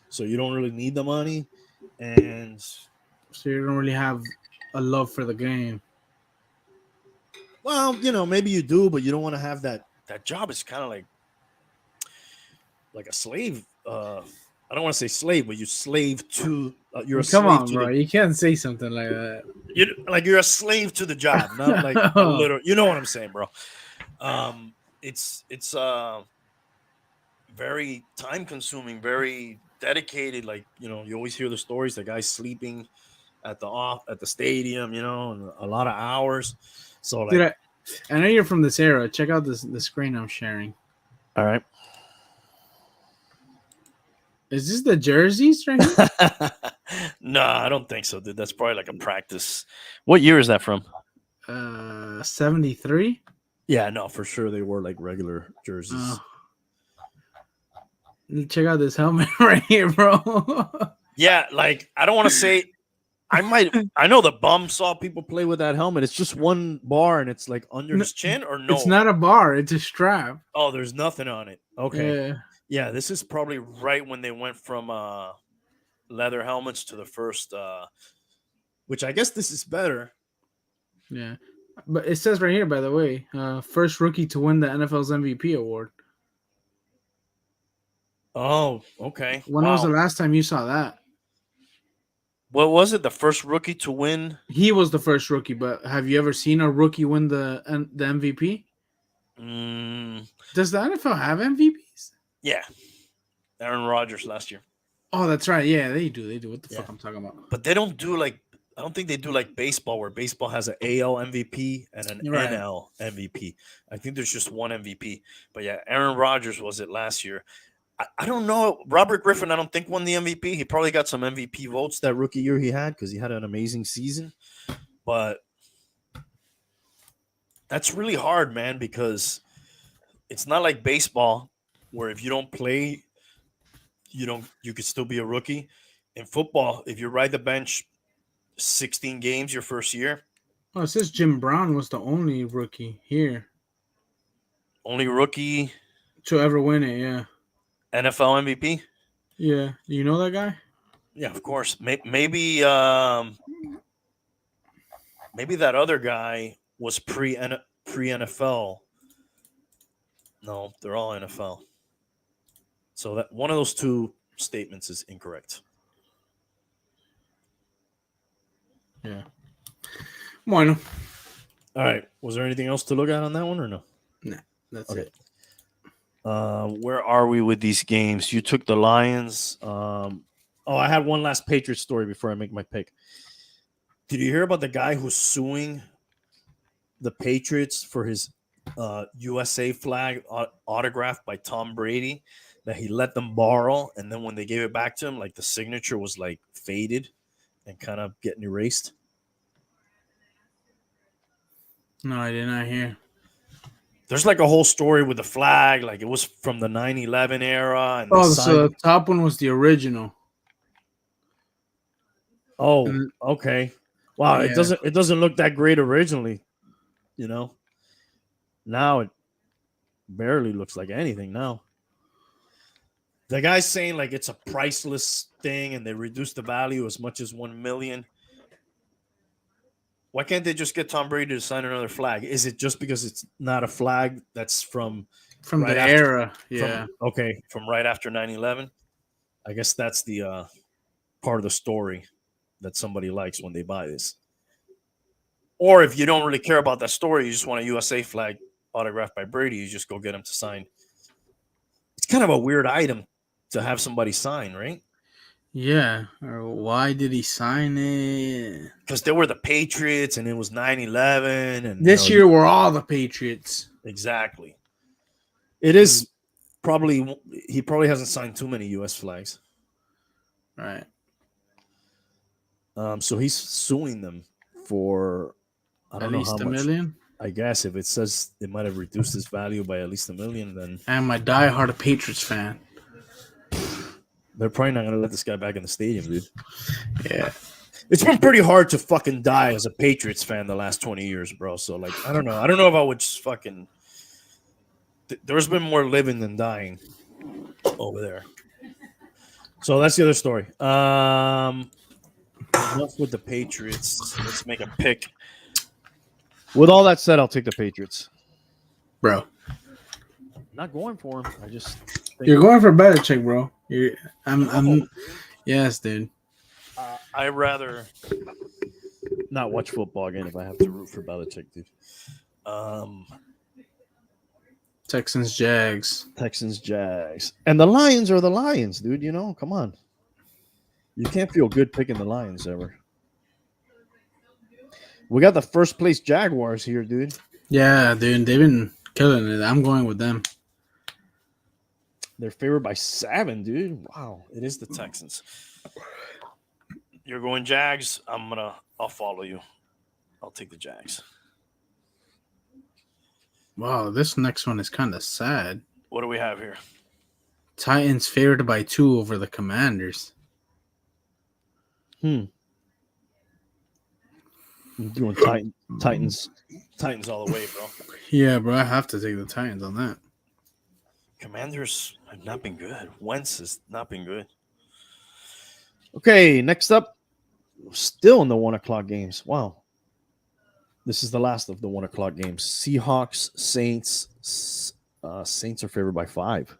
So you don't really need the money, and so you don't really have a love for the game. well, maybe you do, but you don't want to have that. That job is kind of like a slave. I don't want to say slave, but you slave to. You're a Come slave on, to bro. You can't say something like that. you're a slave to the job, not like a little. You know what I'm saying, bro? It's very time consuming, very dedicated. Like you always hear the stories. The guy's sleeping at the stadium, and a lot of hours. So like, Dude, I know you're from this era. Check out the screen I'm sharing. all right. Is this the jerseys right here? No, I don't think so, dude. That's probably like a practice. What year is that from? 73. Yeah, no, for sure they wore like regular jerseys. Check out this helmet right here, bro. Yeah, like I don't want to say I know the bum saw people play with that helmet. It's just one bar and it's like under his chin or no? It's not a bar, it's a strap. Oh, there's nothing on it. Okay. Yeah. Yeah, this is probably right when they went from leather helmets to the first which I guess this is better. Yeah. But it says right here, by the way, first rookie to win the NFL's MVP award. Oh, okay. When was the last time you saw that? What was it? The first rookie to win? He was the first rookie, but have you ever seen a rookie win the MVP? Does the NFL have MVPs? Yeah. Aaron Rodgers last year. Oh, that's right. Yeah, they do. They do. What the fuck I'm talking about? But they don't do like I don't think they do like baseball, where baseball has an AL MVP and an NL MVP. I think there's just one MVP. But yeah, Aaron Rodgers was it last year. I don't know. Robert Griffin, I don't think won the MVP. He probably got some MVP votes that rookie year he had because he had an amazing season. But that's really hard, man, because it's not like baseball where if you don't play, you could still be a rookie. In football, if you ride the bench 16 games your first year. Oh, it says Jim Brown was the only rookie here. Only rookie to ever win it, yeah. NFL MVP? Yeah. Do you know that guy? Yeah, of course. Maybe that other guy was pre NFL. No, they're all NFL. So that one of those two statements is incorrect. Yeah. Bueno. All right. Was there anything else to look at on that one or no? Nah, that's it. Where are we with these games? You took the Lions. I had one last Patriots story before I make my pick. Did you hear about the guy who's suing the Patriots for his USA flag autographed by Tom Brady that he let them borrow, and then when they gave it back to him, like the signature was like faded and kind of getting erased? No, I did not hear. There's like a whole story with the flag, like it was from the 9/11 era. And so the top one was the original. Oh, okay. Wow, yeah. It doesn't look that great originally, Now it barely looks like anything now. The guy's saying like it's a priceless thing and they reduced the value as much as $1 million. Why can't they just get Tom Brady to sign another flag? Is it just because it's not a flag that's from right the era? Yeah. From right after 9/11? I guess that's the part of the story that somebody likes when they buy this. Or if you don't really care about that story, you just want a USA flag, autographed by Brady, you just go get him to sign. It's kind of a weird item to have somebody sign, right? Yeah. Or why did he sign it? Because they were the Patriots and it was 9/11 and This year we're all the Patriots. exactly. It is probably he probably hasn't signed too many U.S. flags. Right. So he's suing them for I At don't know how least a much. million. I guess if it says it might have reduced his value by at least $1 million, then I'm a diehard Patriots fan. they're probably not gonna let this guy back in the stadium, dude. Yeah. It's been pretty hard to fucking die as a Patriots fan the last 20 years, bro. So like, I don't know. I don't know if I would just fucking. There's been more living than dying over there. So that's the other story. Enough with the Patriots. Let's make a pick. With all that said, I'll take the Patriots. Bro. Not going for him. I just think You're going for Belichick, bro. I'm No. yes, dude. I'd rather not watch football again if I have to root for Belichick, dude. Texans, Jags. Texans, Jags. And the Lions are the Lions, dude. You know, come on. You can't feel good picking the Lions ever. We got the first place Jaguars here, dude. Yeah, dude. They've been killing it. I'm going with them. They're favored by 7, dude. Wow. It is the Texans. You're going Jags. I'll follow you. I'll take the Jags. Wow, this next one is kind of sad. What do we have here? Titans favored by 2 over the Commanders. I'm doing Titans. Titans all the way, bro. Yeah, bro. I have to take the Titans on that. Commanders have not been good. Wentz has not been good. Okay, next up, still in the 1 o'clock games. Wow. This is the last of the 1 o'clock games. Seahawks, Saints. Saints are favored by 5.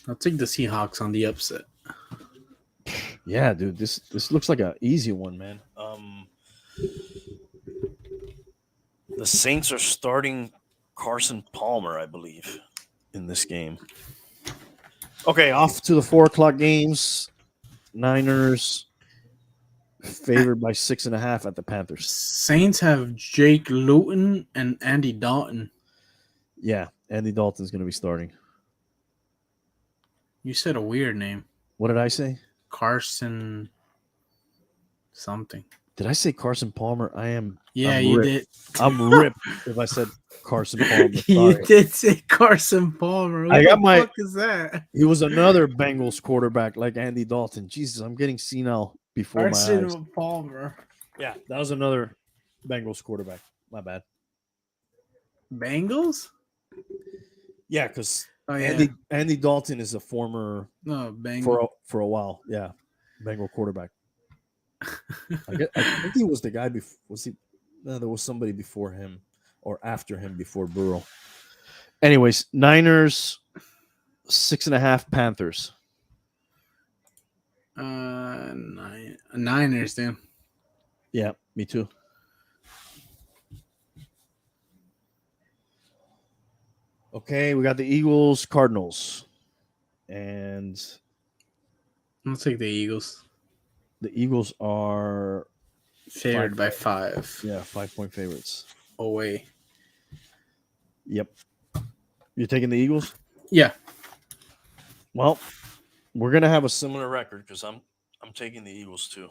I'll take the Seahawks on the upset. Yeah, dude, this looks like an easy one, man. The Saints are starting Carson Palmer, I believe, in this game. Okay, off to the 4 o'clock games. Niners favored by 6.5 at the Panthers. Saints have Jake Luton and Andy Dalton. Yeah, Andy Dalton's going to be starting. You said a weird name. What did I say? Carson something. Did I say Carson Palmer? Yeah, I'm you ripped. did. I'm ripped if I said Carson Palmer. You Sorry. did say Carson Palmer. What the fuck is that? He was another Bengals quarterback like Andy Dalton. Jesus, I'm getting senile before my eyes. Carson Palmer. Yeah, that was another Bengals quarterback. My bad. Bengals? Yeah, because yeah. Andy Dalton is a former Bengal. for a while. Yeah, Bengal quarterback. I think he was the guy before. Was he? No, there was somebody before him or after him before Burrow. Anyways, Niners 6.5 Panthers. Niners, dude. Yeah, me too. Okay, we got the Eagles, Cardinals, and I'll take the Eagles. the Eagles are favored by 5. Yeah, 5-point favorites. Away. Yep. You're taking the Eagles? Yeah. Well, we're gonna have a similar record because I'm taking the Eagles too.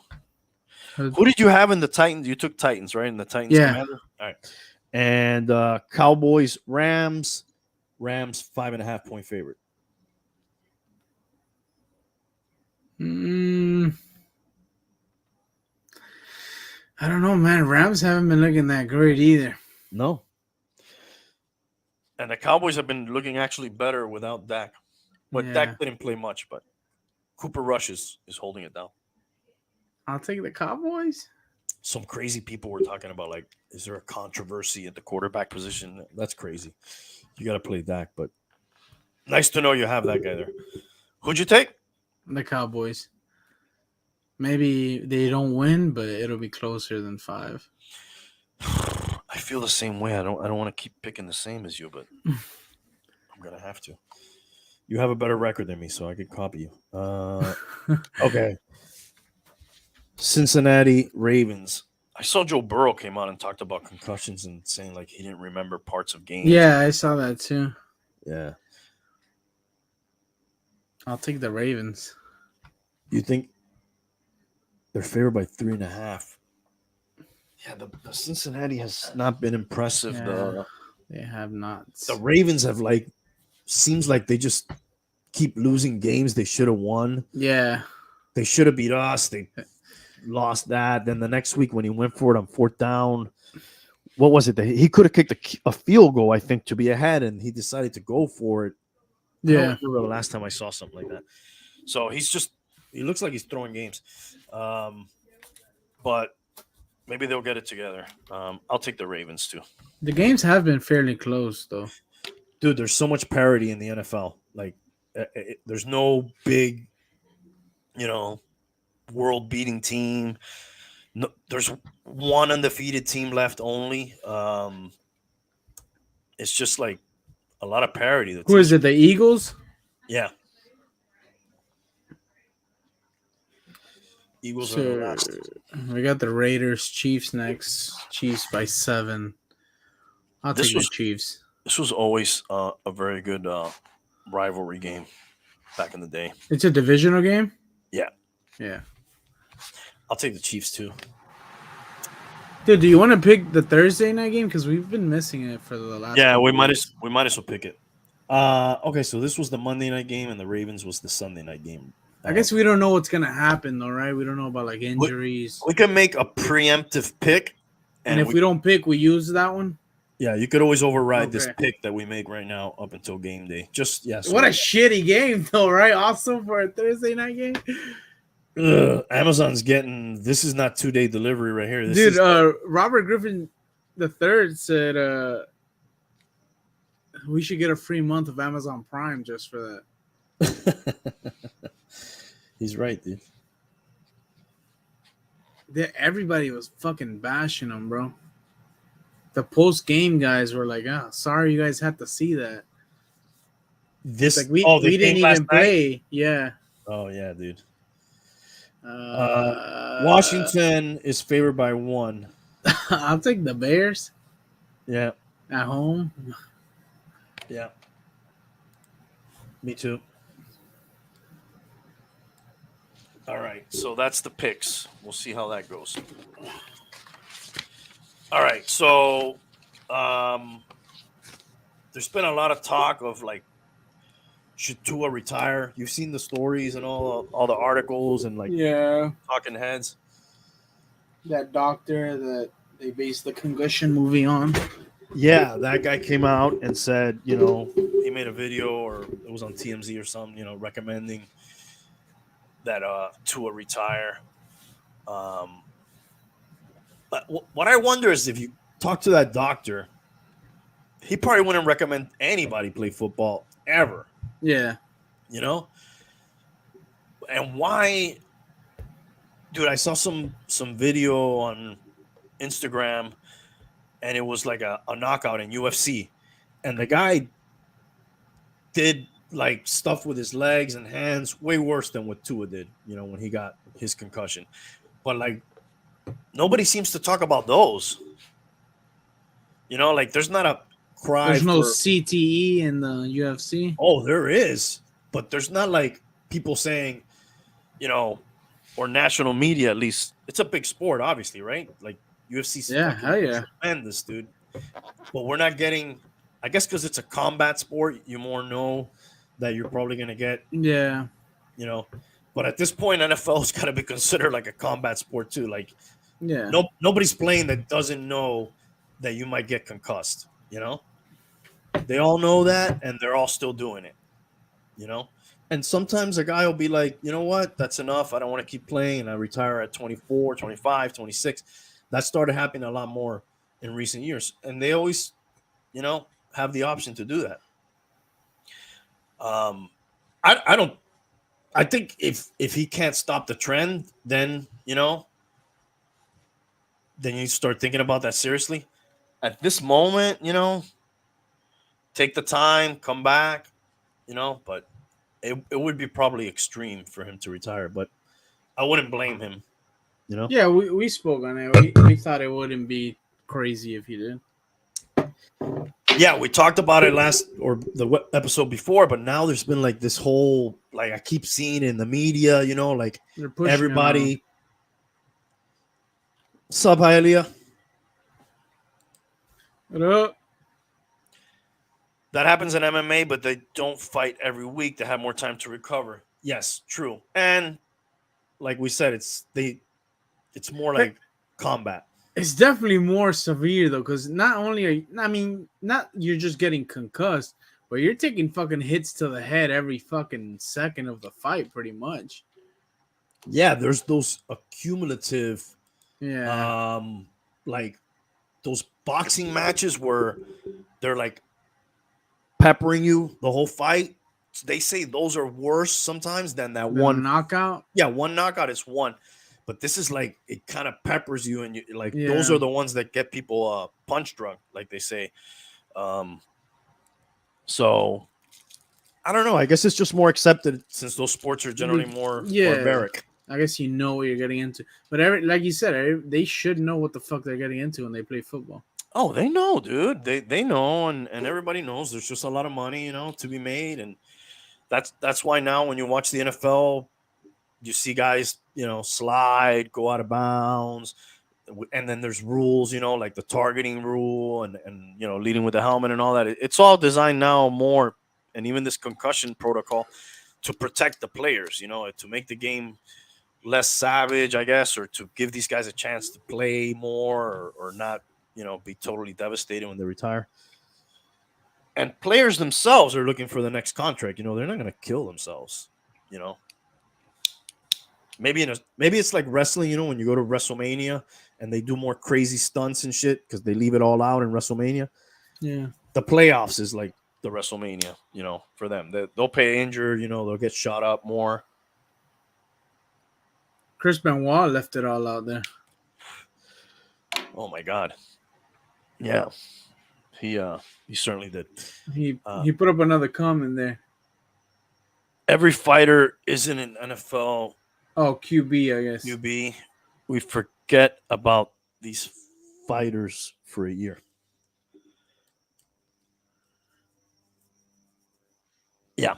Who did you have in the Titans? You took Titans, right? In the Titans Commander? All right. And Cowboys, Rams 5.5-point favorite. I don't know, man. Rams haven't been looking that great either. No. And the Cowboys have been looking actually better without Dak. But Dak didn't play much, but Cooper Rush is holding it down. I'll take the Cowboys. Some crazy people were talking about, like, is there a controversy at the quarterback position? That's crazy. You got to play Dak, but nice to know you have that guy there. Who'd you take? The Cowboys. Maybe they don't win, but it'll be closer than 5. I feel the same way. I don't want to keep picking the same as you, but I'm gonna have to. You have a better record than me, so I could copy you. Okay. Cincinnati Ravens. I saw Joe Burrow came out and talked about concussions and saying like he didn't remember parts of games. Yeah, I saw that too. Yeah. I'll take the Ravens. You think they're favored by 3.5? Yeah, the Cincinnati has not been impressive. Yeah, they have not. The Ravens have like seems like they just keep losing games they should have won. Yeah. They should have beat us. They lost that. Then the next week when he went for it on 4th down, what was it? He could have kicked a field goal, I think, to be ahead, and he decided to go for it. I Yeah. don't remember the last time I saw something like that. So he looks like he's throwing games. But maybe they'll get it together. I'll take the Ravens too. The games have been fairly close, though. Dude, there's so much parity in the NFL. Like, there's no big, world-beating team. No, there's one undefeated team left only. It's just like a lot of parity. Who is it? The Eagles? Yeah. Eagles are the last. We got the Raiders, Chiefs next. Chiefs by 7. I'll take the Chiefs. This was always a very good rivalry game back in the day. It's a divisional game? Yeah. Yeah. I'll take the Chiefs too. Dude, do you want to pick the Thursday night game? Because we've been missing it for the last. Yeah, we might as well pick it. Okay, so this was the Monday night game, and the Ravens was the Sunday night game. I guess we don't know what's gonna happen, though, right? We don't know about like injuries. We can make a preemptive pick, and if we don't pick, we use that one. Yeah, you could always override this pick that we make right now up until game day. Just yes. What a shitty game, though, right? Also for a Thursday night game. Amazon's getting this is not 2-day delivery right here. Dude, Robert Griffin III said we should get a free month of Amazon Prime just for that. He's right, dude. Everybody was fucking bashing him, bro. The post-game guys were like, sorry you guys had to see that. This like we didn't even play. Night? Yeah. Oh, yeah, dude. Washington is favored by 1. I'll take the Bears. Yeah. At home. Yeah. Me too. All right. So that's the picks. We'll see how that goes. All right. So there's been a lot of talk of like, should Tua retire? You've seen the stories and all the articles and like talking heads. That doctor that they based the concussion movie on. Yeah, that guy came out and said, he made a video or it was on TMZ or something, recommending that Tua retire. But what I wonder is if you talk to that doctor, he probably wouldn't recommend anybody play football ever. Yeah. And why, dude, I saw some video on Instagram and it was like a knockout in UFC. And the guy did like stuff with his legs and hands way worse than what Tua did, when he got his concussion. But like nobody seems to talk about those. Like there's not a cry. There's no CTE in the UFC. Oh, there is, but there's not like people saying, or national media at least. It's a big sport, obviously, right? Like UFC's tremendous, dude. But we're not getting. I guess because it's a combat sport, you more know that you're probably gonna get. Yeah. But at this point, NFL's got to be considered like a combat sport too. Like, yeah, nobody's playing that doesn't know that you might get concussed. They all know that, and they're all still doing it. And sometimes a guy will be like, you know what, that's enough. I don't want to keep playing. And I retire at 24, 25, 26. That started happening a lot more in recent years. And they always, have the option to do that. I don't I think if he can't stop the trend, then then you start thinking about that seriously. At this moment, take the time, come back, but it would be probably extreme for him to retire, but I wouldn't blame him, you know. Yeah, we spoke on it. We thought it wouldn't be crazy if he did. Yeah, we talked about it last or the episode before, but now there's been like this whole like I keep seeing in the media, like They're pushing it now. everybody sub Hialeah. What up? That happens in MMA, but they don't fight every week. They have more time to recover. Yes, true. And like we said, it's more But like combat. it's definitely more severe though, because not only are you, I mean, not you're just getting concussed, but you're taking fucking hits to the head every fucking second of the fight, pretty much. Yeah, there's those accumulative Yeah, like those boxing matches where they're like peppering you the whole fight. They say those are worse sometimes than that then a one. knockout. Yeah, one knockout is one, but this is like it kind of peppers you, and you like those Yeah, are the ones that get people punch drunk, like they say. Um, so I don't know. I guess it's just more accepted since those sports are generally more yeah. barbaric. I guess you know what you're getting into, but like you said, they should know what the fuck they're getting into when they play football. Oh, they know, dude. They know, and everybody knows. There's just a lot of money, to be made, and that's why now when you watch the NFL, you see guys, slide, go out of bounds, and then there's rules, like the targeting rule and leading with the helmet and all that. It's all designed now more, and even this concussion protocol to protect the players, to make the game less savage, I guess, or to give these guys a chance to play more or not, be totally devastated when they retire. And players themselves are looking for the next contract. They're not going to kill themselves. You know, maybe it's like wrestling. When you go to WrestleMania and they do more crazy stunts and shit because they leave it all out in WrestleMania. Yeah, The playoffs is like the WrestleMania. For them, they'll pay injured. They'll get shot up more. Chris Benoit left it all out there. Oh my god. Yeah, he certainly did. He Uh, he put up another comment there. every fighter isn't an NFL Oh, QB, I guess. QB. We forget about these fighters for a year. Yeah.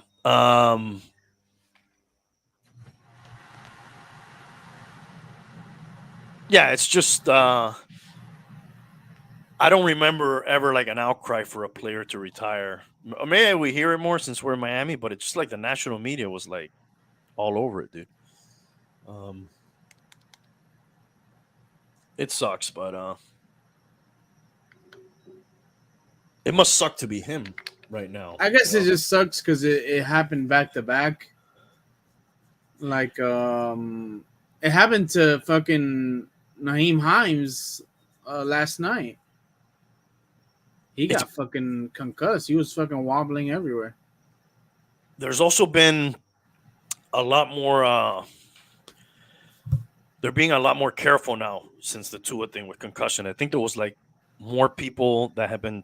Yeah, it's just I don't remember ever like an outcry for a player to retire. Maybe we hear it more since we're in Miami, but it's just like the national media was like all over it, dude. Um, it sucks, but it must suck to be him right now. I guess it just sucks because it happened back to back. Like, it happened to fucking Naheem Himes last night. He It's got fucking concussed. He was fucking wobbling everywhere. there's also been a lot more. They're being a lot more careful now since the Tua thing with concussion. I think there was like more people that have been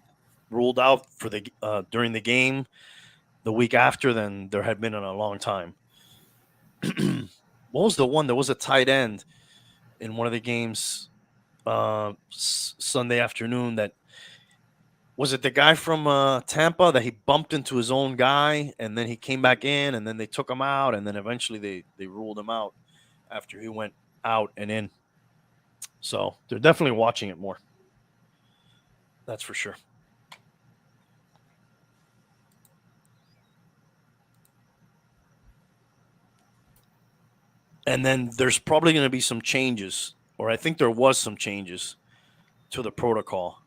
ruled out for the during the game the week after than there had been in a long time. What was the one? There was a tight end in one of the games Sunday afternoon. That was it. The guy from Tampa that he bumped into his own guy, and then he came back in, and then they took him out, and then eventually they ruled him out after he went out and in. So they're definitely watching it more. That's for sure. And then there's probably going to be some changes, or I think there was some changes to the protocol.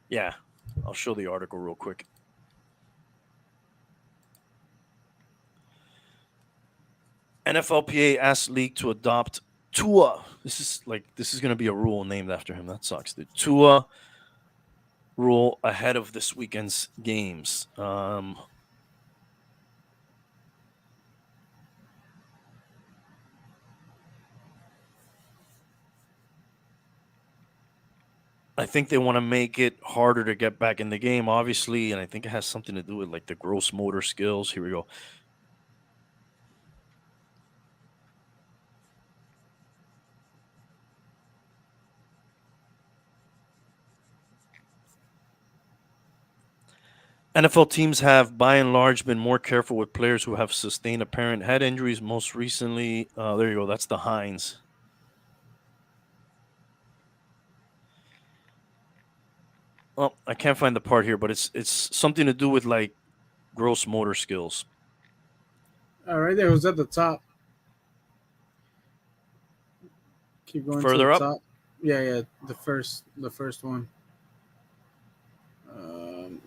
Yeah, I'll show the article real quick. NFLPA asks league to adopt Tua. This is going to be a rule named after him. That sucks. The Tua rule ahead of this weekend's games. I think they want to make it harder to get back in the game, obviously, and I think it has something to do with like the gross motor skills. Here we go. NFL teams have, by and large, been more careful with players who have sustained apparent head injuries. Most recently, there you go. That's the Hines. Well, I can't find the part here, but it's something to do with like gross motor skills. All right, there was at the top. Keep going to the Further up, top. Yeah, yeah. The first one.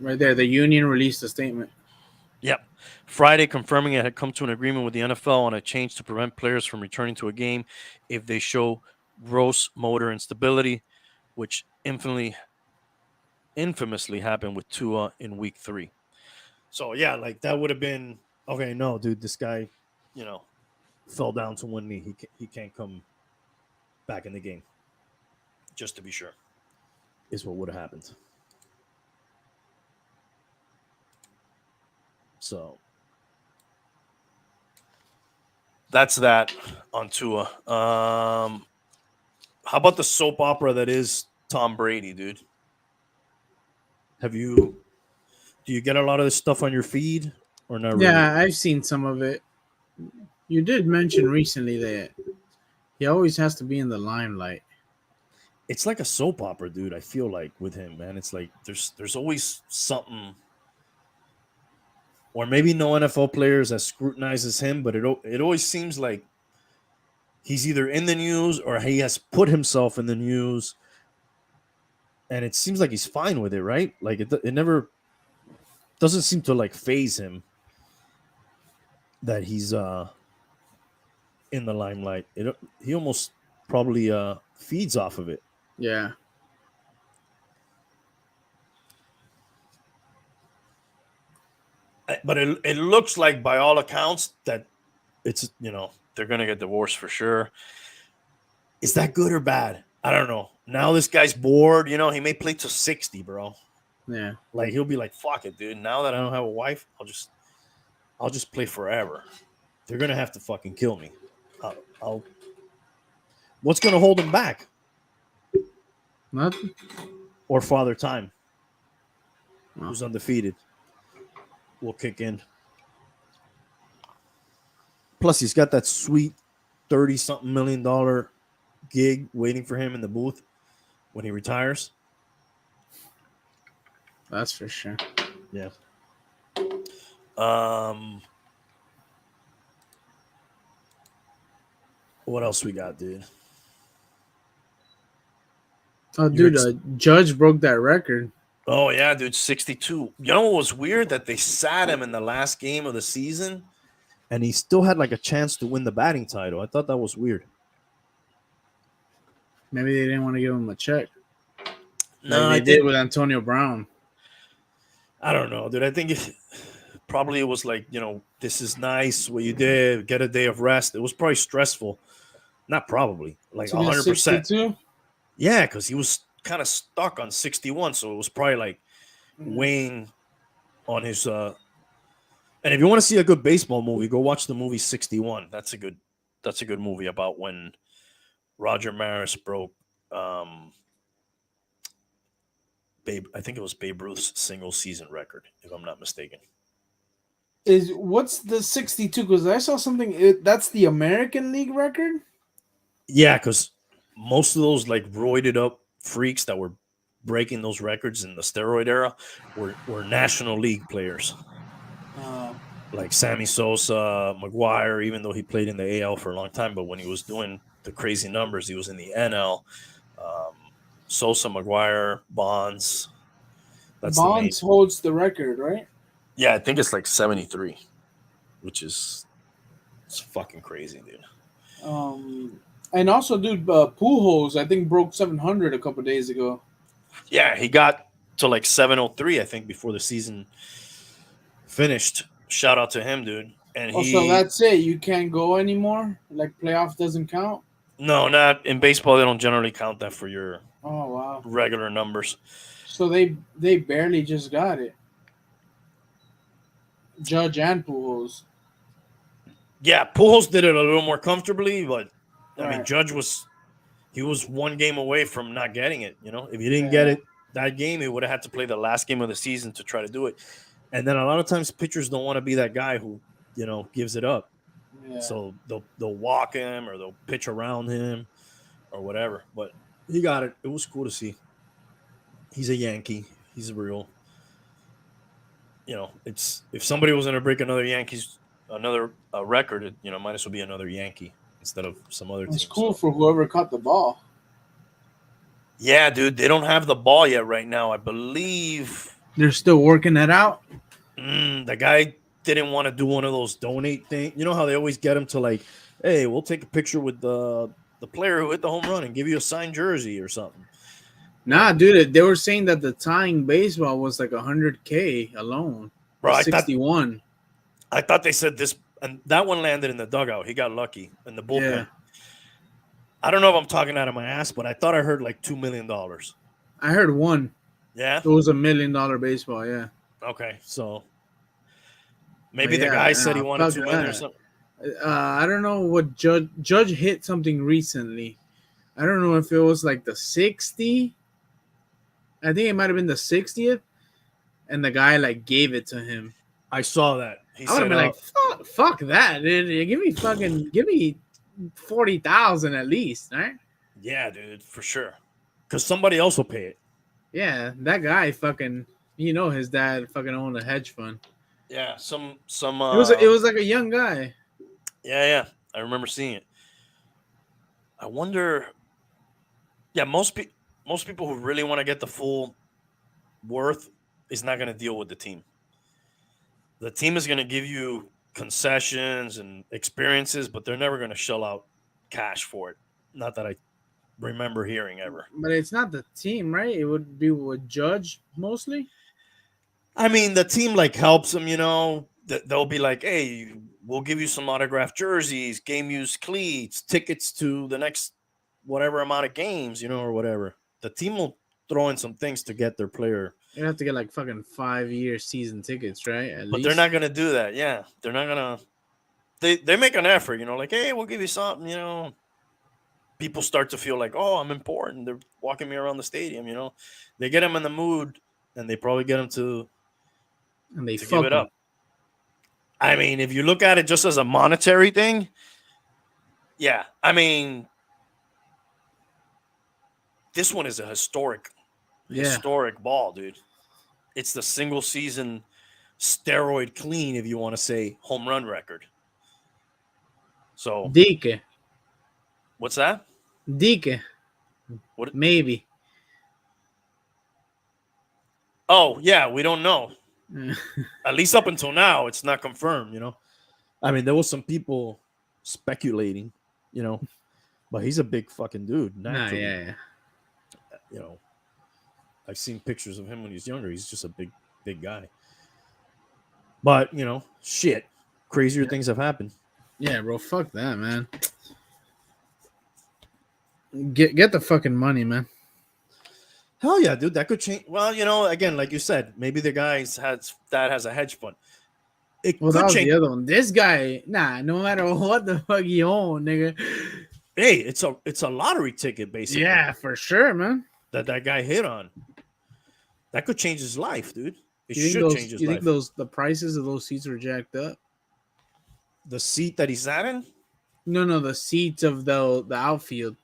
Right there. The union released a statement. yep. Friday confirming it had come to an agreement with the NFL on a change to prevent players from returning to a game if they show gross motor instability, which infamously happened with Tua in week 3. So yeah, like that would have been okay. No, dude, this guy, you know, fell down to one knee. He can't come back in the game. Just to be sure, is what would have happened. So that's that on Tua. How about the soap opera that is Tom Brady, dude? Have you do you get a lot of this stuff on your feed or not really? Yeah, I've seen some of it. You did mention recently that he always has to be in the limelight. It's like a soap opera, dude. I feel like with him, man. It's like there's always something, or maybe no NFL players that scrutinizes him, but it always seems like he's either in the news or he has put himself in the news, and it seems like he's fine with it, right? Like it never doesn't seem to like phase him that he's in the limelight. He almost probably feeds off of it. Yeah. But it looks like by all accounts that it's they're gonna get divorced for sure. Is that good or bad? I don't know. Now this guy's bored. He may play to 60, bro. Yeah. Like he'll be like, "Fuck it, dude. Now that I don't have a wife, I'll just play forever." They're gonna have to fucking kill me. I'll What's gonna hold him back? Nothing. Or Father Time, No. who's undefeated, will kick in. Plus, he's got that sweet $30-something million gig waiting for him in the booth when he retires. That's for sure. Yeah. What else we got, dude? Oh, dude, Judge broke that record. Oh yeah, dude, 62. You know what was weird? That they sat him in the last game of the season, and he still had like a chance to win the batting title. I thought that was weird. Maybe they didn't want to give him a check. No, like they did with Antonio Brown. I don't know, dude. I think probably it was like, this is nice what you did. Get a day of rest. It was probably stressful. Not probably, like 100%. Yeah, because he was kind of stuck on 61, so it was probably like weighing on his. And if you want to see a good baseball movie, go watch the movie 61. That's a good movie about when Roger Maris broke. I think it was Babe Ruth's single season record, if I'm not mistaken. What's the 62? Because I saw something. That's the American League record. Yeah, because most of those like roided up freaks that were breaking those records in the steroid era were National League players. Like Sammy Sosa, McGuire, even though he played in the AL for a long time, but when he was doing the crazy numbers, he was in the NL. Sosa, McGuire, Bonds. Bonds holds the record, right? Yeah, I think it's like 73, which is it's fucking crazy, dude. And also, dude, Pujols, I think broke 700 a couple days ago. Yeah, he got to like 703, I think, before the season finished. Shout out to him, dude. And so that's it. You can't go anymore. Like playoff doesn't count. No, not in baseball. They don't generally count that for your Oh wow! regular numbers. So they barely just got it. Judge and Pujols. Yeah, Pujols did it a little more comfortably, but I mean, Right. Judge was one game away from not getting it. If you didn't get Yeah. it that game, he would have had to play the last game of the season to try to do it. And then a lot of times pitchers don't want to be that guy who gives it up. Yeah. So they'll walk him or they'll pitch around him or whatever. But he got it. It was cool to see. He's a Yankee. He's a real. It's if somebody was going to break another record, might as well be another Yankee instead of some other It's team. cool So for whoever caught the ball. yeah, dude, they don't have the ball yet right now. I believe They're still working that out. the guy didn't want to do one of those donate things. You know how they always get him to like, hey, we'll take a picture with the player who hit the home run and give you a signed jersey or something. Nah, dude, they were saying that the tying baseball was like 100K alone. Bro, I thought 61. I thought they said this, and that one landed in the dugout. He got lucky in the bullpen. Yeah. I don't know if I'm talking out of my ass, but I thought I heard like $2 million. I heard one. Yeah. It was $1 million baseball. Yeah. Okay, so maybe But the yeah, guy said he wanted fuck 2 million or that. something. I don't know what Judge hit something recently. I don't know if it was like the 60. I think it might have been the 60th, and the guy like gave it to him. I saw that. He I would have said, been like, fuck that, dude. Give me 40,000 at least, right? yeah, dude, for sure. Because somebody else will pay it. Yeah, that guy fucking, his dad fucking owned a hedge fund. Yeah, some. It was like a young guy. Yeah. I remember seeing it. I wonder. Yeah, most people who really want to get the full worth is not going to deal with the team. The team is going to give you concessions and experiences, but they're never going to shell out cash for it. Not that I remember hearing ever. But it's not the team, right? It would be with Judge mostly. I mean, the team like helps them. They'll be like, "Hey, we'll give you some autographed jerseys, game used cleats, tickets to the next whatever amount of games, or whatever." The team will throw in some things to get their player. You have to get like fucking 5-year season tickets, right? At But least they're not going to do that. Yeah, they're not going to. They make an effort, like, hey, we'll give you something. People start to feel like, oh, I'm important. They're walking me around the stadium. They get them in the mood, and they probably get them to and they give it them. up. I mean, if you look at it just as a monetary thing, yeah. I mean, this one is a historic ball, dude. It's the single season steroid clean, if you want to say, home run record. So Dike. What's that? Dike. What? Maybe. Oh, yeah, we don't know. At least up until now, it's not confirmed, I mean, there was some people speculating, but he's a big fucking dude. Naturally. Yeah. I've seen pictures of him when he was younger. He's just a big guy. But, shit. Crazier things have happened. Yeah, bro. Fuck that, man. Get the fucking money, man. Hell yeah, dude. That could change. Well, again, like you said, maybe the guy has a hedge fund. That was the other one. This guy, no matter what the fuck he own, nigga. Hey, it's a lottery ticket, basically. Yeah, for sure, man. That guy hit on. That could change his life, dude. It should change his life. You think the prices of those seats were jacked up? The seat that he sat in? No, the seats of the outfield.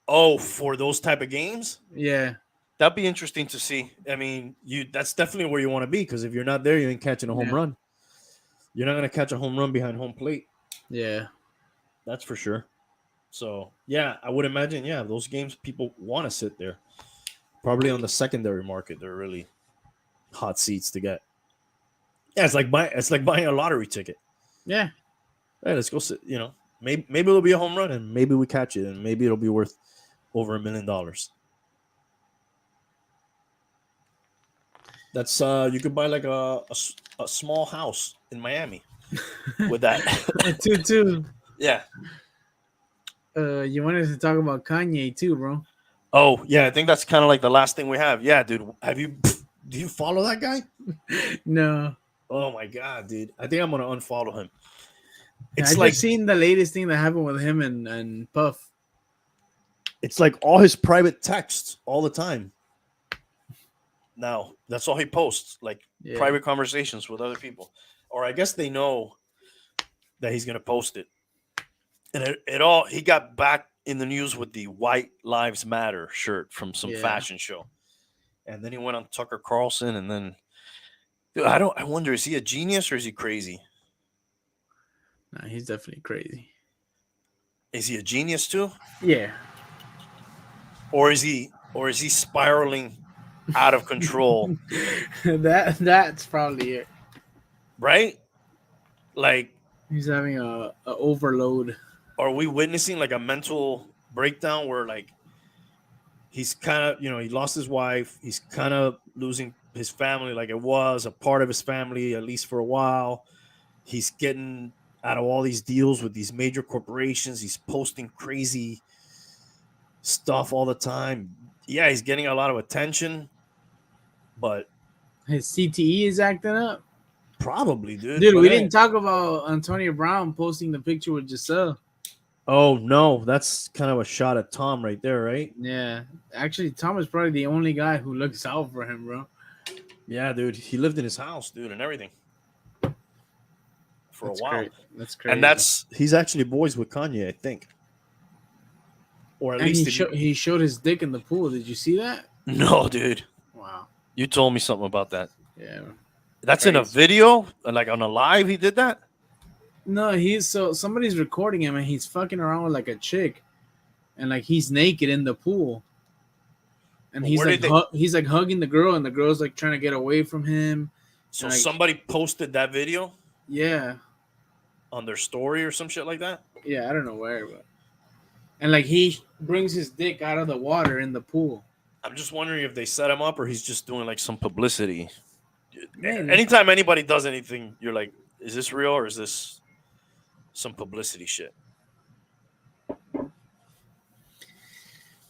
Oh, for those type of games? Yeah. That'd be interesting to see. I mean, that's definitely where you want to be, because if you're not there, you ain't catching a home run. You're not going to catch a home run behind home plate. Yeah. That's for sure. So, yeah, I would imagine, those games, people want to sit there. Probably on the secondary market, they're really hot seats to get. Yeah, it's like buying a lottery ticket. Yeah. Hey, let's go sit, maybe it'll be a home run, and maybe we catch it, and maybe it'll be worth over $1 million. That's you could buy like a small house in Miami with that. Too. Yeah. You wanted to talk about Kanye too, bro. Oh yeah, I think that's kind of like the last thing we have. Yeah, dude. Have you? Do you follow that guy? No, Oh my god, dude. I think I'm gonna unfollow him. I It's just like seen the latest thing that happened with him and Puff. it's like all his private texts all the time. Now that's all he posts, like Yeah, private conversations with other people. Or I guess they know that he's gonna post it. And it all he got back in the news with the White Lives Matter shirt from some yeah. fashion show. And then he went on Tucker Carlson and then dude, I wonder is he a genius or is he crazy? Nah, he's definitely crazy. Is he a genius too? Yeah, Or is he spiraling out of control, that's probably it. right? Like He's having a overload. are we witnessing like a mental breakdown where like he's kind of he lost his wife, he's kind of losing his family like it was a part of his family at least for a while. He's getting out of all these deals with these major corporations, he's posting crazy stuff all the time. Yeah, he's getting a lot of attention, but His CTE is acting up. probably, dude. Dude, But we then didn't talk about Antonio Brown posting the picture with Giselle. oh no, that's kind of a shot at Tom right there, right? Yeah, actually, Tom is probably the only guy who looks out for him, bro. Yeah, dude. He lived in his house, dude, and everything for a That's while. great. That's And crazy. he's actually boys with Kanye, I think. Or at And least if you he showed his dick in the pool. Did you see that? no, dude. Wow. You told me something about that. Yeah. That's in a Crazy. video, like on a live. He did that. No, he's so somebody's recording him and he's fucking around with like a chick, and like he's naked in the pool, and But where did they? he's like hugging the girl, and the girl's like trying to get away from him, So and like somebody posted that video yeah, on their story or some shit like that. yeah, I don't know where, but and like he brings his dick out of the water in the pool. I'm just wondering if they set him up or he's just doing like some publicity. Maybe. Anytime anybody does anything, you're like, is this real or is this some publicity shit?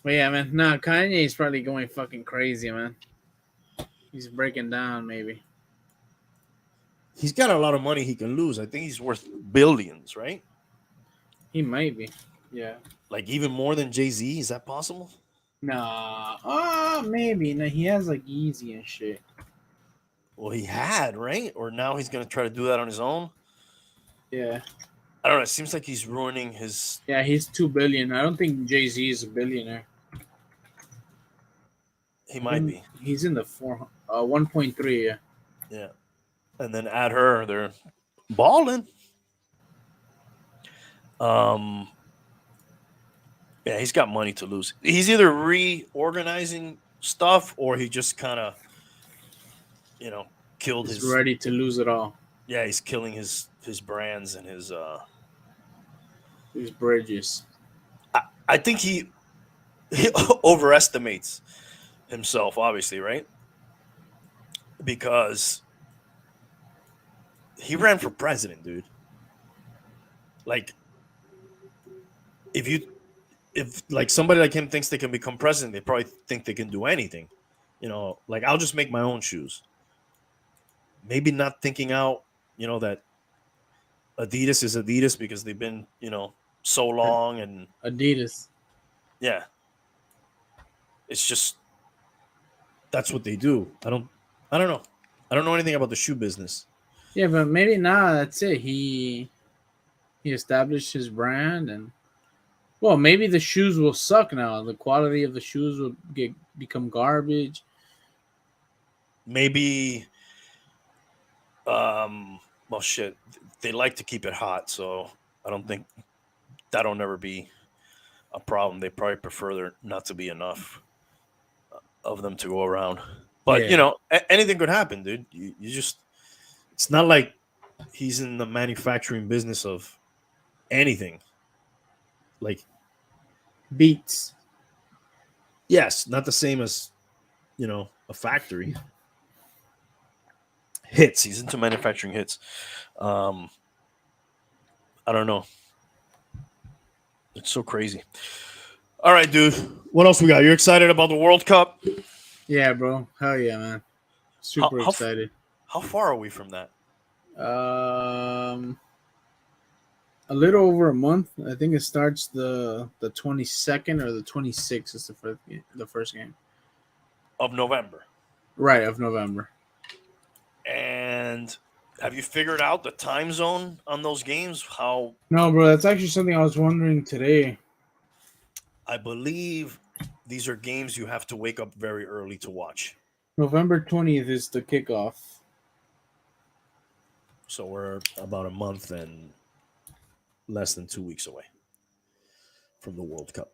But yeah, man. Nah, Kanye's probably going fucking crazy, man. He's breaking down, maybe. He's got a lot of money he can lose. I think he's worth billions, right? He might be. Yeah. Like even more than Jay-Z. Is that possible? Nah. Maybe. No, he has like Easy and shit. Well, he had, right? Or now he's going to try to do that on his own. Yeah. I don't know. It seems like he's ruining his. Yeah, he's 2 billion. I don't think Jay-Z is a billionaire. He might be. He's in the 1.3. Yeah. Yeah. And then add her, they're balling. Um. Yeah, he's got money to lose. He's either reorganizing stuff or he just kind of, killed He's his. ready to lose it all. Yeah, he's killing his brands and his. His bridges. I think he overestimates himself, obviously, right? Because he ran for president, dude. Like, if like somebody like him thinks they can become president, they probably think they can do anything. Like I'll just make my own shoes. Maybe not thinking out, that Adidas is Adidas because they've been, so long and Adidas. yeah. It's just that's what they do. I don't know. I don't know anything about the shoe business. Yeah, but maybe now that's it. He established his brand, and well, maybe the shoes will suck now. The quality of the shoes will become garbage. Maybe well shit. They like to keep it hot, so I don't think that'll never be a problem. They probably prefer there not to be enough of them to go around. But Yeah, anything could happen, dude. You just it's not like he's in the manufacturing business of anything. Like Beats. yes, not the same as a factory. Hits. He's into manufacturing hits. Um, I don't know. It's so crazy. All right, dude. What else we got? You're excited about the World Cup? Yeah, bro. Hell yeah, man. How Super how excited. how far are we from that? Um, a little over a month. I think it starts the 22nd or the 26th is the first game. Of November. Right, of November. And have you figured out the time zone on those games? How No, bro, that's actually something I was wondering today. I believe these are games you have to wake up very early to watch. November 20th is the kickoff. So we're about a month and less than 2 weeks away from the World Cup.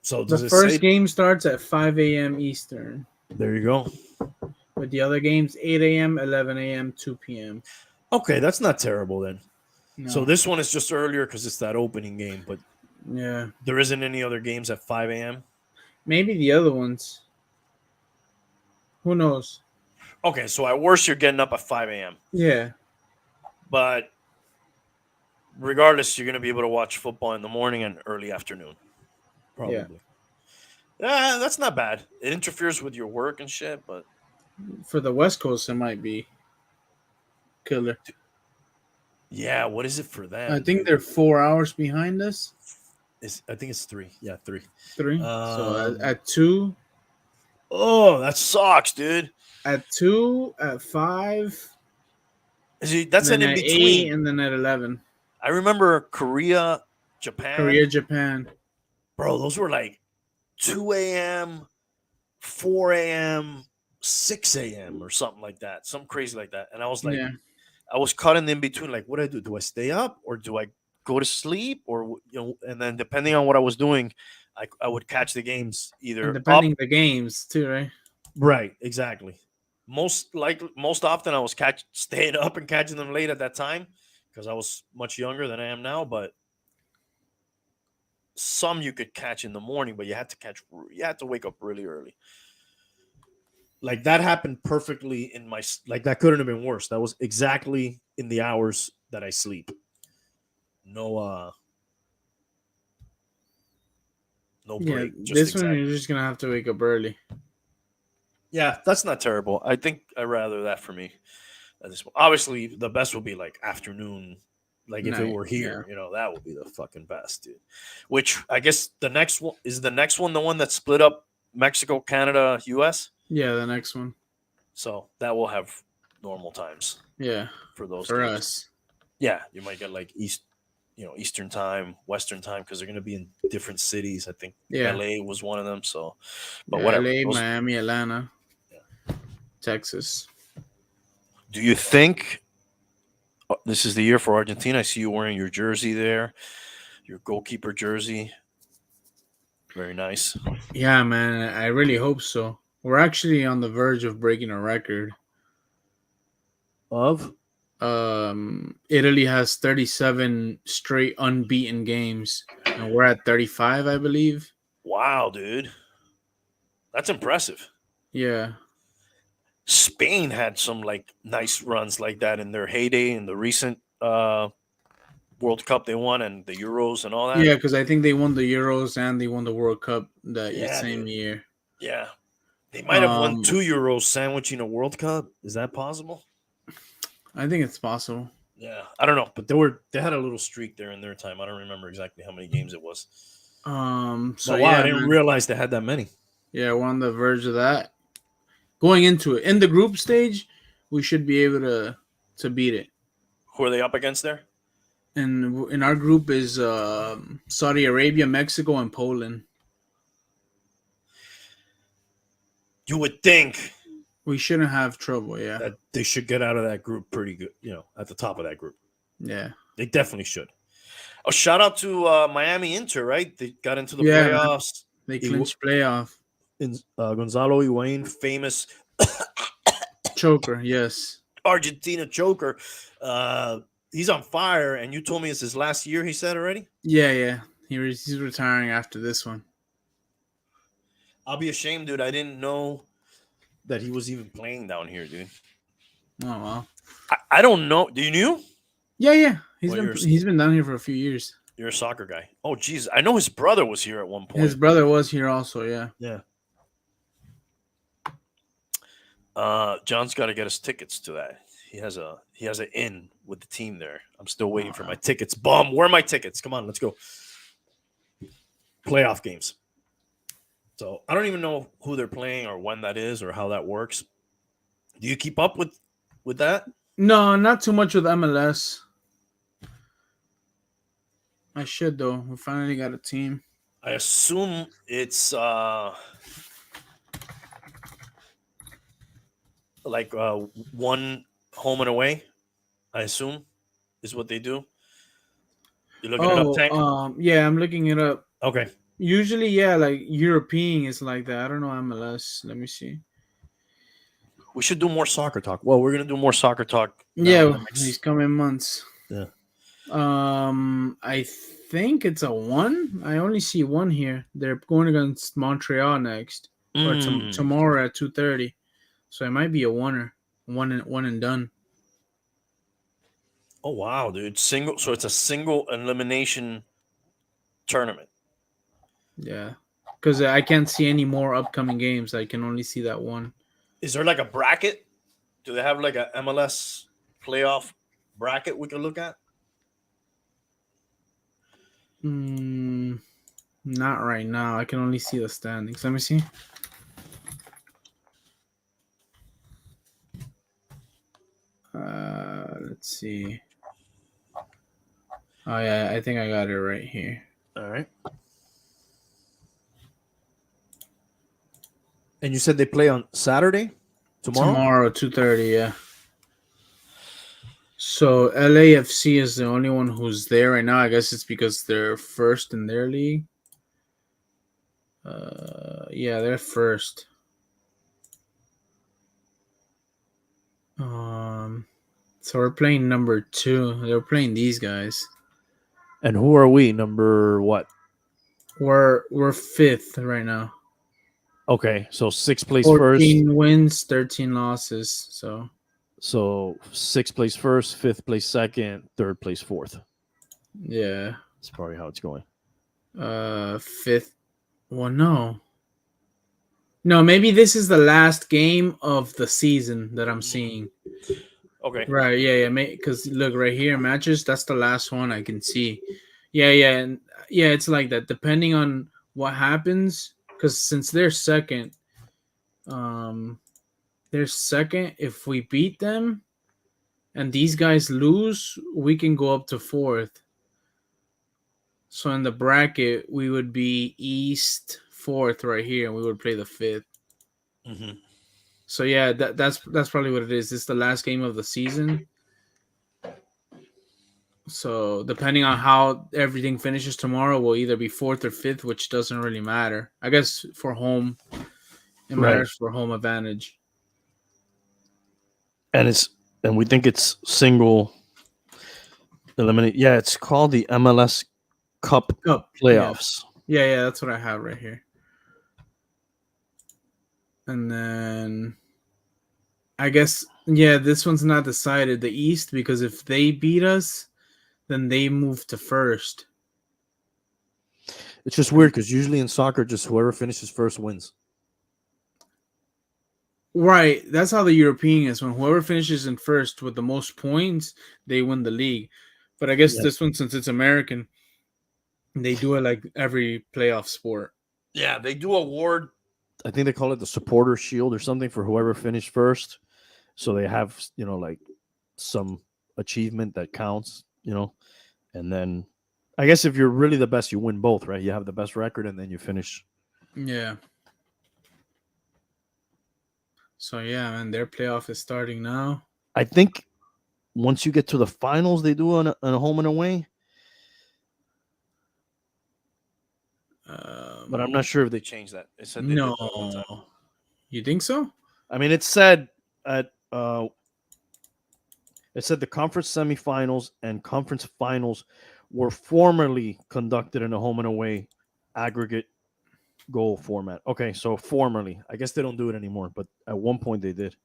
So The does it first say? game starts at 5 a.m. Eastern, There you go. with the other games 8 a.m., 11 a.m., 2 p.m. Okay, that's not terrible then. So No. this one is just earlier because it's that opening game, but Yeah. there isn't any other games at 5 a.m. Maybe the other ones. Who knows? Okay, so at worst you're getting up at 5 a.m. Yeah. But regardless, you're going to be able to watch football in the morning and early afternoon, Yeah. probably. Yeah, that's not bad. It interferes with your work and shit, but For the West Coast, it might be killer. yeah, what is it for I them, think dude? they're 4 hours behind us. I think it's three. Yeah, three. Three. So Um, at two, oh, that sucks, dude. at five, See, that's an then in at eight, between. and then at 11. I remember Korea, Japan, Korea, Japan. bro. Those were like 2 a.m., 4 a.m., 6 a.m. or something like that, something crazy like that. And I was like, Yeah. I was caught in between. Like, what do I do? Do I stay up or do I go to sleep? Or and then depending on what I was doing, I would catch the games And either up. depending the games too, right? Right, exactly. Most often I was staying up and catching them late at that time because I was much younger than I am now. But some you could catch in the morning, but you had to wake up really early. Like that happened perfectly like that couldn't have been worse. That was exactly in the hours that I sleep. No no Yeah. break, just This one exact. you're just gonna have to wake up early. Yeah, that's not terrible. I think I rather that for me. Obviously, the best would be like afternoon. Like if it Night. were Yeah. here, that would be the fucking best, dude. Which I guess the next one, the one that split up Mexico, Canada, U.S. Yeah. The next one. So that will have normal times Yeah. for those For games. us. Yeah, you might get like Eastern time, Western time because they're going to be in different cities. I think Yeah. L.A. was one of them. So, but Yeah. whatever. LA, Those. Miami, Atlanta, Yeah. Texas. Do you think this is the year for Argentina? I see you wearing your jersey there, your goalkeeper jersey. Very nice. Yeah, man. I really hope so. We're actually on the verge of breaking a record. Of Italy has 37 straight unbeaten games, and we're at 35, I believe. wow, dude, that's impressive. Yeah. Spain had some like nice runs like that in their heyday in the recent World Cup they won and the Euros and all that. Yeah, because I think they won the Euros and they won the World Cup that Yeah, same dude. year. Yeah, they might have won Um, 2 Euros sandwiching a World Cup. Is that possible? I think it's possible. Yeah, I don't know, but they had a little streak there in their time. I don't remember exactly how many games it was. So But wow, I yeah, didn't man. realize they had that many. Yeah, we're on the verge of that. Going into it in the group stage, we should be able to beat it. Who are they up against there? And in our group is Saudi Arabia, Mexico, and Poland. You would think We shouldn't have trouble. Yeah, that they should get out of that group pretty good, at the top of that group. yeah, They definitely should. Oh, shout out to Miami Inter, right? They got into the yeah, man. playoffs. They clinched playoff. Gonzalo Higuain, famous Choker, yes. Argentina choker. He's on fire, and you told me it's his last year, he said already? Yeah, yeah. He's retiring after this one. I'll be ashamed, dude. I didn't know that he was even playing down here, dude. Oh well. I don't know. Do you knew? Yeah, yeah. Well, He's been down here for a few years. You're a soccer guy. Oh, geez. I know his brother was here at one His point. brother was here also. Yeah. Yeah. John's got to get us tickets to that. He has an in with the team there. I'm still waiting for my tickets. Bum, where are my tickets? Come on, let's go. Playoff games. So I don't even know who they're playing or when that is or how that works. Do you keep up with that? No, not too much with MLS. I should though. We finally got a team. I assume it's like one home and away. I assume is what they do. You looking it up, Oh, Tank? yeah, I'm looking it up. Okay. Usually, yeah, like European is like that. I don't know MLS. Let me see. We should do more soccer talk. Well, we're gonna do more soccer talk now in Yeah, the these next. coming months. Yeah. I think it's a one. I only see one here. They're going against Montreal next, or Mm. tomorrow at 2:30. So it might be a oneer, one and done. Oh wow, dude! Single. So it's a single elimination tournament. Yeah, because I can't see any more upcoming games. I can only see that one. Is there like a bracket? Do they have like a MLS playoff bracket we can look at? Mm, not right now. I can only see the standings. Let me see. Let's see. Oh yeah, I think I got it right here. All right. And you said they play on Saturday, tomorrow. Tomorrow, 2:30. Yeah. So LAFC is the only one who's there right now. I guess it's because they're first in their league. Yeah, they're first. Um, so we're playing number two. They're playing these guys. And who are we? Number what? We're fifth right now. Okay, so sixth place first. 14 wins, 13 losses. So sixth place first, fifth place second, third place fourth. Yeah. That's probably how it's going. Fifth. Well, no. No, maybe this is the last game of the season that I'm seeing. Okay. Right, yeah, because look right here, matches. That's the last one I can see. Yeah. It's like that. Depending on what happens, because since um, they're second. If we beat them, and these guys lose, we can go up to fourth. So in the bracket, we would be East fourth right here, and we would play the fifth. Mm-hmm. So yeah, that's probably what it is. It's the last game of the season. So depending on how everything finishes tomorrow, we'll either be fourth or fifth, which doesn't really matter. I guess for home, it Right. matters for home advantage. And we think it's single eliminate. Yeah, it's called the MLS Cup Oh, playoffs. yeah, that's what I have right here. And then I guess this one's not decided. The East, because if they beat us, then they move to first. It's just weird because usually in soccer, just whoever finishes first wins. Right, that's how the European is. When whoever finishes in first with the most points, they win the league. But I guess Yeah. this one, since it's American, they do it like every playoff sport. Yeah, they do award. I think they call it the supporter shield or something for whoever finished first. So they have, like some achievement that counts, and then I guess if you're really the best, you win both, right? You have the best record and then you finish. Yeah. So yeah, man, their playoff is starting now. I think once you get to the finals, they do on a home and away. But I'm not sure if they changed that. It said they did that one time. No, you think so? I mean, it said at it said the conference semifinals and conference finals were formerly conducted in a home and away aggregate goal format. Okay, so formerly, I guess they don't do it anymore, but at one point they did.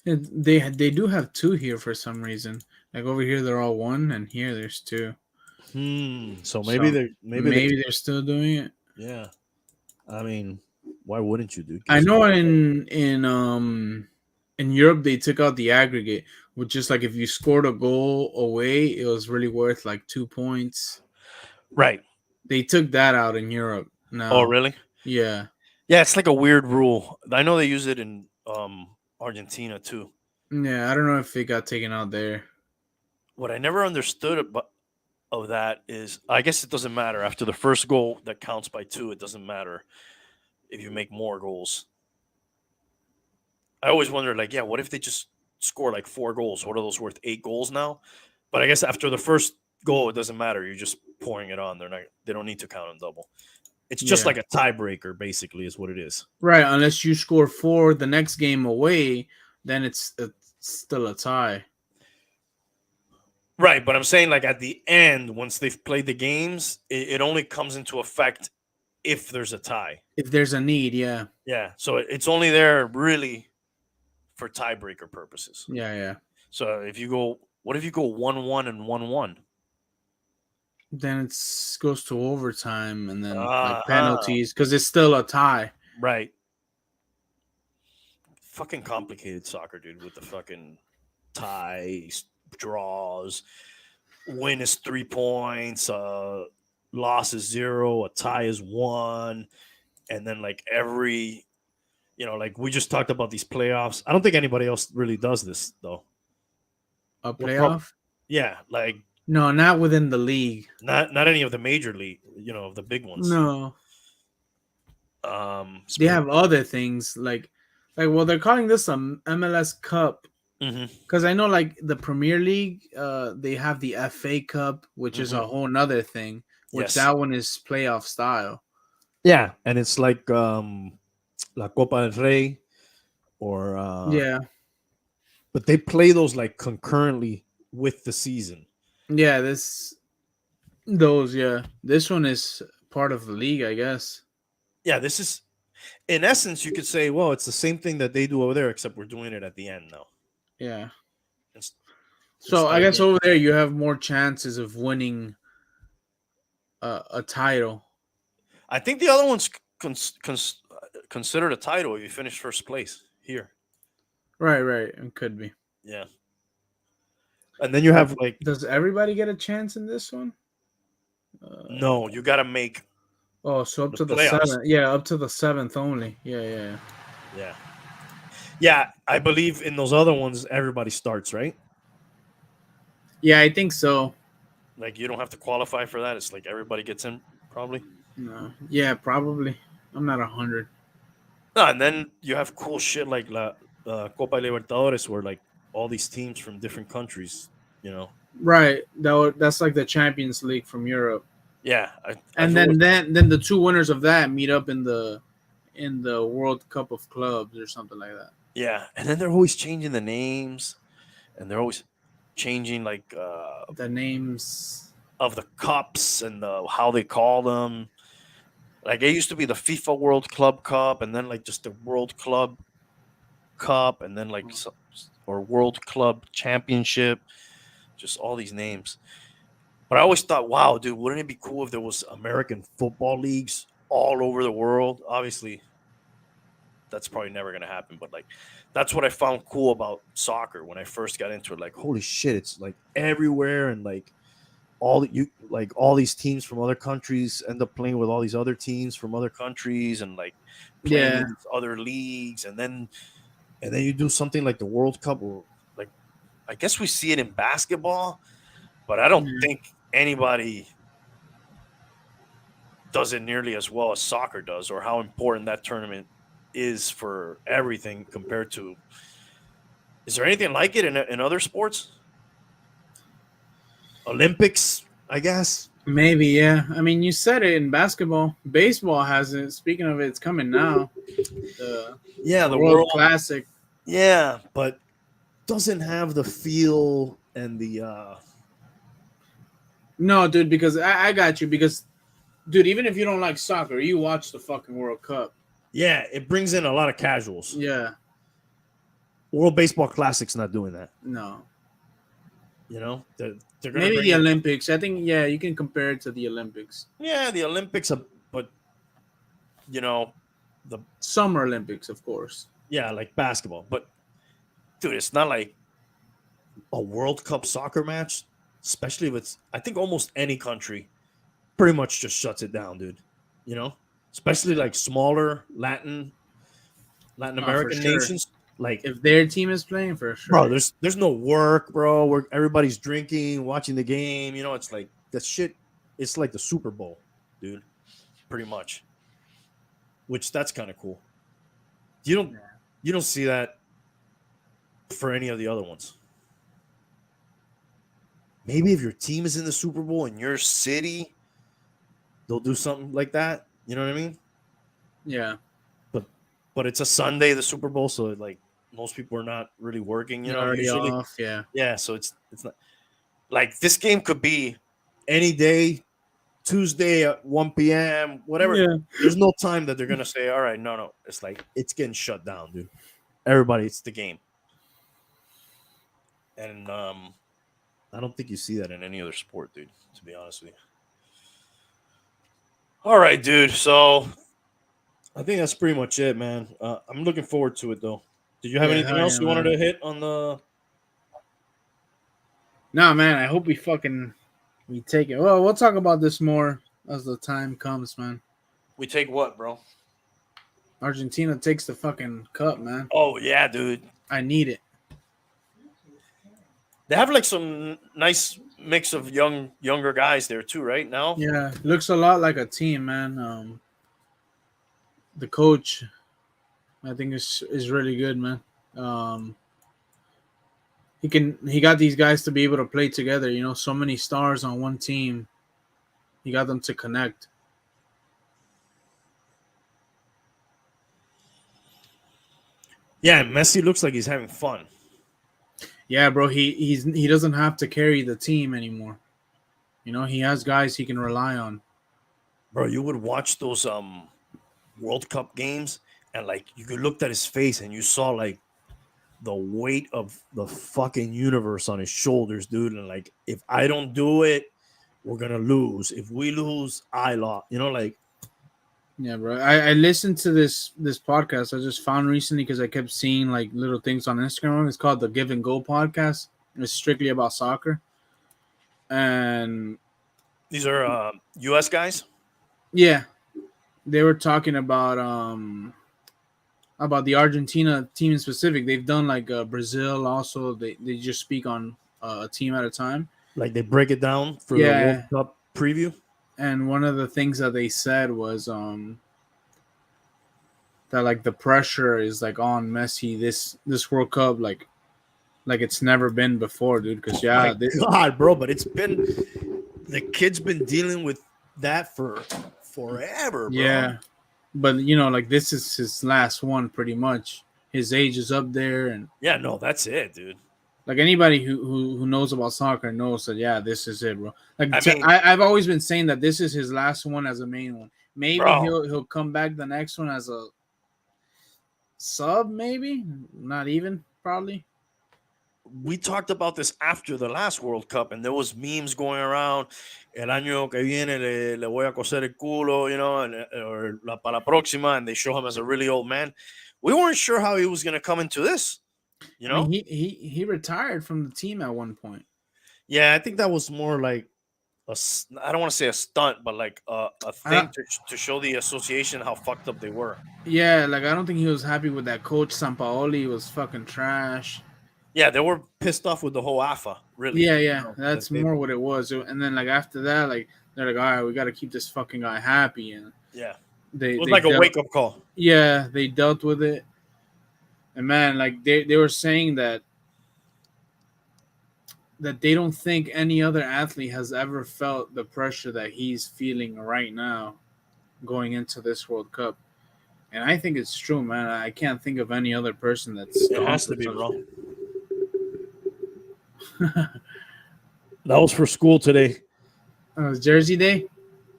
They do have two here for some reason. Like over here, they're all one, and here there's two. So maybe So they maybe they're still doing it. yeah. I mean, why wouldn't you, dude? Give I us know more. in Europe they took out the aggregate, which is like if you scored a goal away, it was really worth like 2 points. Right. They took that out in Europe Oh, now. really? Yeah. Yeah, it's like a weird rule. I know they use it in Argentina too. Yeah, I don't know if it got taken out there. What I never understood about of that is, I guess it doesn't matter after the first goal that counts by two. It doesn't matter if you make more goals. I always wondered, like, yeah, what if they just score like 4 goals? What are those worth? 8 goals now? But I guess after the first goal, it doesn't matter. You're just pouring it on. They don't need to count on double. It's just Yeah. like a tiebreaker, basically, is what it is. Right, unless you score 4 the next game away, then it's still a tie. Right, but I'm saying like at the end, once they've played the games, it only comes into effect if there's a tie. If there's a need, yeah. Yeah, so it's only there really for tiebreaker purposes. Yeah, yeah. So if you go, what if you go 1-1 and 1-1? Then it goes to overtime and then like Uh-huh. penalties because it's still a tie. Right. Fucking complicated soccer, dude, with the fucking ties, draws, win is 3 points, loss is 0, a tie is 1, and then like every, like we just talked about these playoffs. I don't think anybody else really does this though. A We're prob playoff? Yeah, like No, not within the league. not any of the major league, the big ones. No, they Spain. have other things like well, they're calling this a MLS Cup Hmm. because I know like the Premier League, they have the FA Cup, which is Hmm. a whole nother thing. Which Yes. that one is playoff style. Yeah, and it's like La Copa del Rey or Yeah, but they play those like concurrently with the season. yeah. Yeah. This one is part of the league, I guess. Yeah, this is in essence you could say, well, it's the same thing that they do over there, except we're doing it at the end now. Yeah. Ins- So Instead I of guess doing over there you have more chances of winning a title. I think the other one's considered a title if you finish first place here. Right, right. It could be. Yeah. And then you But have like does everybody get a chance in this one? no, you got to make Oh, so up the to the playoffs. seventh. Yeah, up to the seventh only. Yeah, yeah. Yeah. Yeah, I believe in those other ones everybody starts, right? Yeah, I think so. Like you don't have to qualify for that. It's like everybody gets in probably. No. Yeah, probably. I'm not 100. No, and then you have cool shit like La Copa Libertadores where like all these teams from different countries, you know. Right. That's like the Champions League from Europe. Yeah, I've And always then the two winners of that meet up in the World Cup of Clubs or something like that. yeah, and then they're always changing the names and they're always changing like The names. of the cups and how they call them. Like it used to be the FIFA World Club Cup, and then like just the World Club Cup, and then like or World Club Championship. Just all these names. But I always thought, wow, dude, wouldn't it be cool if there was American football leagues all over the world? Obviously, that's probably never going to happen. But like, that's what I found cool about soccer when I first got into it. Like, holy shit, it's like everywhere, and like all these teams from other countries end up playing with all these other teams from other countries, and like playing Yeah. in these other leagues, and then you do something like the World Cup, or like I guess we see it in basketball, but I don't Yeah. think anybody does it nearly as well as soccer does, or how important that tournament is for everything compared to. Is there anything like it in other sports? Olympics, I guess. Maybe, yeah. I mean, you said it in basketball. Baseball has it. Speaking of it, it's coming now. The Yeah, the the World world. Classic. Yeah, but doesn't have the feel and the. No, dude, because I got you. Because, dude, even if you don't like soccer, you watch the fucking World Cup. Yeah, it brings in a lot of casuals. Yeah. World Baseball Classic's not doing that. No. You know, they're gonna Maybe bring the in Olympics. I think you can compare it to the Olympics, the Olympics, but you know the Summer Olympics, of course. like basketball. But dude, it's not like a World Cup soccer match, especially if it's. I think almost any country pretty much just shuts it down, dude. You know, especially Yeah, like smaller Latin for American sure. nations. Like, If their team is playing, for bro, sure. there's no work, bro. Where everybody's drinking, watching the game. You know, it's like that shit. It's like the Super Bowl, dude. Pretty much, which that's kind of cool. You don't Yeah. you don't see that for any of the other ones. Maybe if your team is in the Super Bowl in your city, they'll do something like that. You know what I mean? Yeah, But but it's a Sunday, the Super Bowl, so like most people are not really working. You they're know, already usually, off. Yeah, yeah. So it's not like this game could be any day, Tuesday at 1 p.m., whatever. yeah, There's no time that they're gonna say, all right, no. It's like it's getting shut down, dude. Everybody, it's the game, and I don't think you see that in any other sport, dude. To be honest with you. All right, dude. So I think that's pretty much it, man. I'm looking forward to it, though. Did you have yeah. anything Hell else yeah, you wanted man. to hit on the? Nah, man. I hope we take it. Well, we'll talk about this more as the time comes, man. We take what, bro? Argentina takes the fucking cup, man. Oh yeah, dude. I need it. They have like some nice mix of younger guys there too, right now. Yeah, looks a lot like a team, man. The coach, I think, is really good, man. Um, he got these guys to be able to play together. You know, so many stars on one team. He got them to connect. Yeah, and Messi looks like he's having fun, Yeah, bro. He doesn't have to carry the team anymore. You know, he has guys he can rely on. bro. You would watch those World Cup games, and like you could look at his face, and you saw like the weight of the fucking universe on his shoulders, dude. And like, if I don't do it, we're gonna lose. If we lose, I lost. You know, like Yeah, bro. I listened to this podcast I just found recently because I kept seeing like little things on Instagram. It's called the Give and Go podcast. It's strictly about soccer. And these are U.S. guys. yeah, they were talking about the Argentina team in specific. They've done like Brazil also. They just speak on a team at a time. Like they break it down for the World Yeah, Cup preview. and one of the things that they said was that like the pressure is like on Messi this World Cup like it's never been before, dude. Because My yeah, God, bro, but it's been the kid's been dealing with that for forever, bro. yeah, but you know, like this is his last one, pretty much. His age is up there, and Yeah, no, that's it, dude. like anybody who knows about soccer knows that yeah, this is it, bro. Like I mean, I've always been saying that this is his last one as a main one. Maybe bro, he'll come back the next one as a sub, maybe not even probably. we talked about this after the last World Cup, and there was memes going around. El año que viene le voy a coser el culo, you know, and, or para la próxima, and they show him as a really old man. We weren't sure how he was going to come into this, you I mean, know. he retired from the team at one point. Yeah, I think that was more like I don't want to say a stunt, but like a thing to show the association how fucked up they were. Yeah, like I don't think he was happy with that coach. Sampaoli was fucking trash. Yeah, they were pissed off with the whole AFA, really. Yeah, You yeah, know, that that's they, more what it was. And then like after that, like they're like, all right, we got to keep this fucking guy happy, and yeah, it they was they like a dealt, wake up call. yeah, they dealt with it. And man, like they were saying that they don't think any other athlete has ever felt the pressure that he's feeling right now going into this World Cup. And I think it's true, man. I can't think of any other person that's It gone has to through be, such. bro. That was for school today. It's Jersey Day It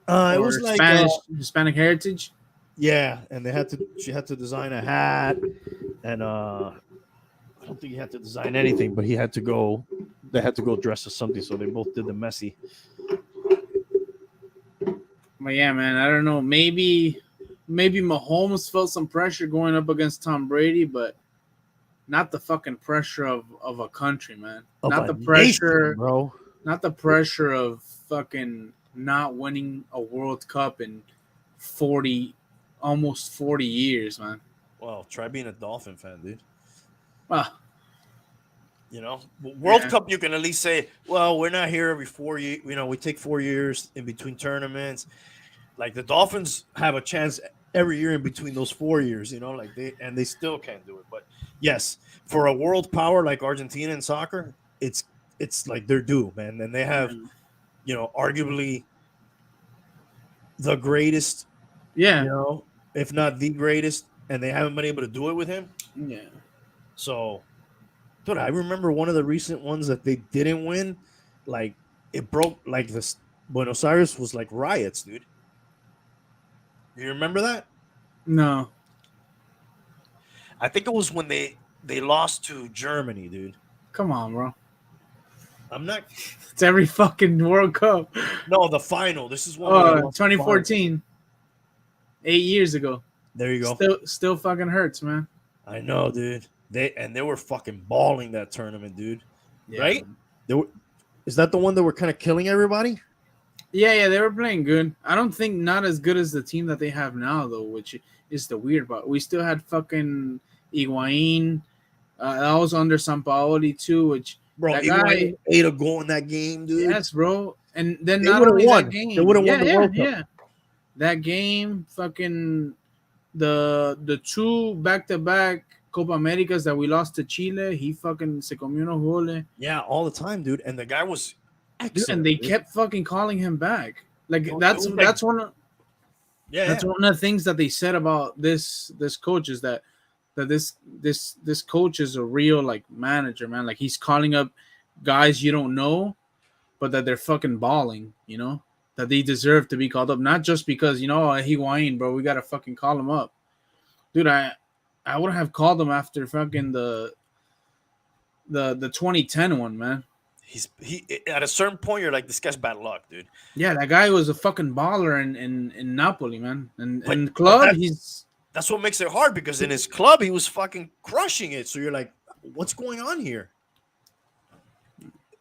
or was like Hispanic Heritage. yeah, and she had to design a hat, and I don't think he had to design anything, but he had to go. they had to go dress as something, so they both did the messy. But yeah, man, I don't know. Maybe Mahomes felt some pressure going up against Tom Brady, but not the fucking pressure of a country, man. Of Not a the nation, pressure, bro. not the pressure of fucking not winning a World Cup in almost 40 years, man. Well, try being a Dolphin fan, dude. Ah, You know, World yeah, Cup, you can at least say, well, we're not here every 4 years. You know, we take 4 years in between tournaments. Like the Dolphins have a chance every year in between those 4 years. You know, like they still can't do it. But yes, for a world power like Argentina in soccer, it's like they're due, man. And they have, yeah, arguably the greatest, yeah, if not the greatest, and they haven't been able to do it with him. yeah. So, dude, I remember one of the recent ones that they didn't win. Like it broke. Like this Buenos Aires was like riots, dude. You remember that? No, I think it was when they lost to Germany, dude. come on, bro. I'm not. It's every fucking World Cup. No, the final. This is one where they lost the final. 2014, 8 years ago. There you go. Still fucking hurts, man. I know, dude. They were fucking balling that tournament, dude. Yeah, Right? They were. Is that the one that were kind of killing everybody? yeah, they were playing good. I don't think not as good as the team that they have now, though, which is the weird part. We still had fucking Higuain. That was under Sampaoli too, which Bro, that Higuain guy, ate a goal in that game, dude. yes, bro. And then They not would have only that won. They game, would have won the World Cup. yeah, that game, fucking the two back-to-back Copa Americas that we lost to Chile, he fucking se comió unos goles. Yeah, all the time, dude. And the guy was Dude, excellent. and they dude. kept fucking calling him back. Like It was that's like- that's one of Yeah, that's one of the things that they said about this coach is that this coach is a real like manager, man. Like he's calling up guys you don't know, but that they're fucking balling, that they deserve to be called up, not just because Higuain, bro, we gotta fucking call him up, dude. I wouldn't have called him after fucking the 2010 one, man. he at a certain point you're like, this guy's bad luck, dude. Yeah, that guy was a fucking baller in Napoli, man. And But- in but club, that's- That's what makes it hard because in his club he was fucking crushing it. So you're like, what's going on here?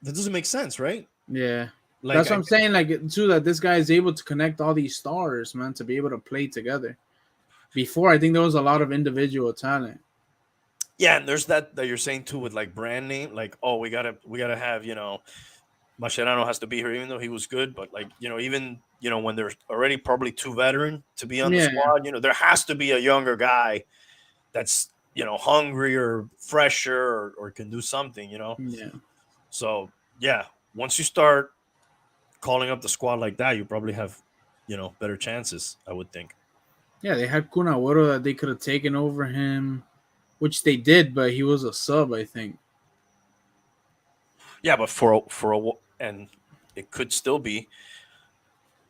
That doesn't make sense, right? yeah. Like That's what I'm saying, like too, that this guy is able to connect all these stars, man, to be able to play together. Before, I think there was a lot of individual talent. Yeah, and there's that you're saying too with like brand name, like, oh, we gotta have, Mascherano has to be here, even though he was good, but like, even when there's already probably too veteran to be on the Yeah. squad, there has to be a younger guy that's hungrier, fresher, or can do something, Yeah. So yeah, once you start calling up the squad like that, you probably have better chances, I would think. Yeah, they had Kun Agüero that they could have taken over him, which they did, but he was a sub, I think. Yeah, but and it could still be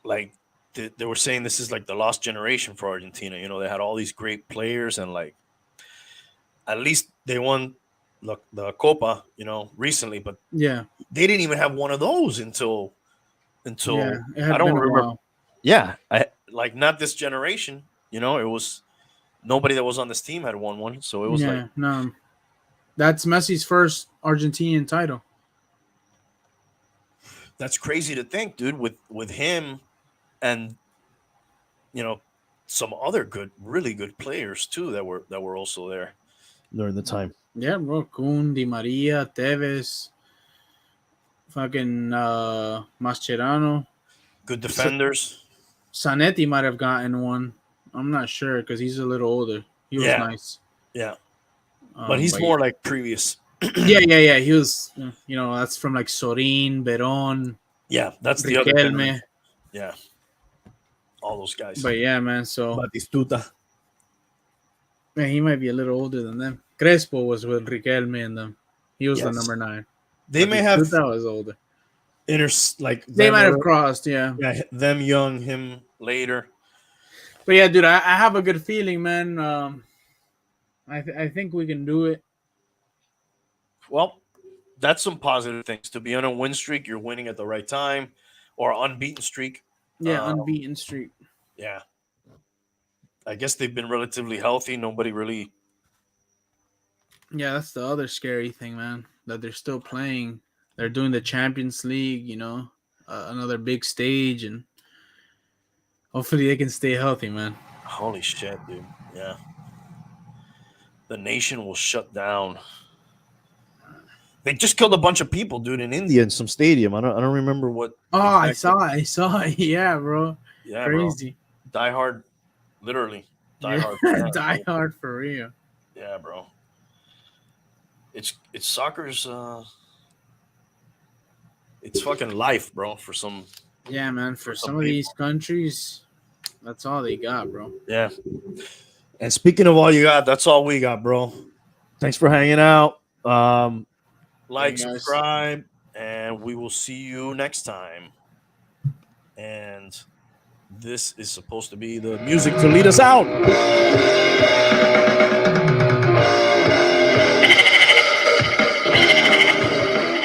like they were saying this is like the lost generation for Argentina. They had all these great players, and like at least they won the Copa, recently, but Yeah. they didn't even have one of those until Yeah. It had I don't been a remember. while. Yeah, like not this generation. It was nobody that was on this team had won one, so it was like no. That's Messi's first Argentinian title. that's crazy to think, dude. With him and some other really good players too that were also there during the time. Yeah, bro. Kun, Di Maria, Tevez, fucking Mascherano. Good defenders. Zanetti might have gotten one. I'm not sure because he's a little older. He was Yeah. nice. Yeah, but he's more like previous. Yeah. He was, that's from like Sorin, Beron, Yeah, that's the other Riquelme. generation. Yeah, all those guys. But yeah, man. So Batistuta. man, he might be a little older than them. Crespo was with Riquelme and them. He was the Yes. number 9. They may have That was older. They them might have early- crossed, yeah. Yeah, them young, him later. But yeah, dude, I have a good feeling, man. I think we can do it. Well, That's some positive things. To be on a win streak, you're winning at the right time, or unbeaten streak. Yeah, Uh, unbeaten streak. yeah, I guess they've been relatively healthy. Nobody really. Yeah, that's the other scary thing, man. That they're still playing. They're doing the Champions League, another big stage, and hopefully they can stay healthy, man. Holy shit, dude. Yeah, the nation will shut down. They just killed a bunch of people, dude, in India in some stadium. I don't remember what Oh, exactly. I saw it. Yeah, bro. Yeah, bro. Crazy. Die Hard, literally. Die Yeah, Hard fans, die bro. hard for real. Yeah, bro. It's soccer's it's fucking life, bro. For some Yeah, man. for For some some of these people. countries, that's all they got, bro. Yeah. And speaking of all you got, that's all we got, bro. Thanks for hanging out. Like, Dang, guys. subscribe, and we will see you next time. And this is supposed to be the music to lead us out.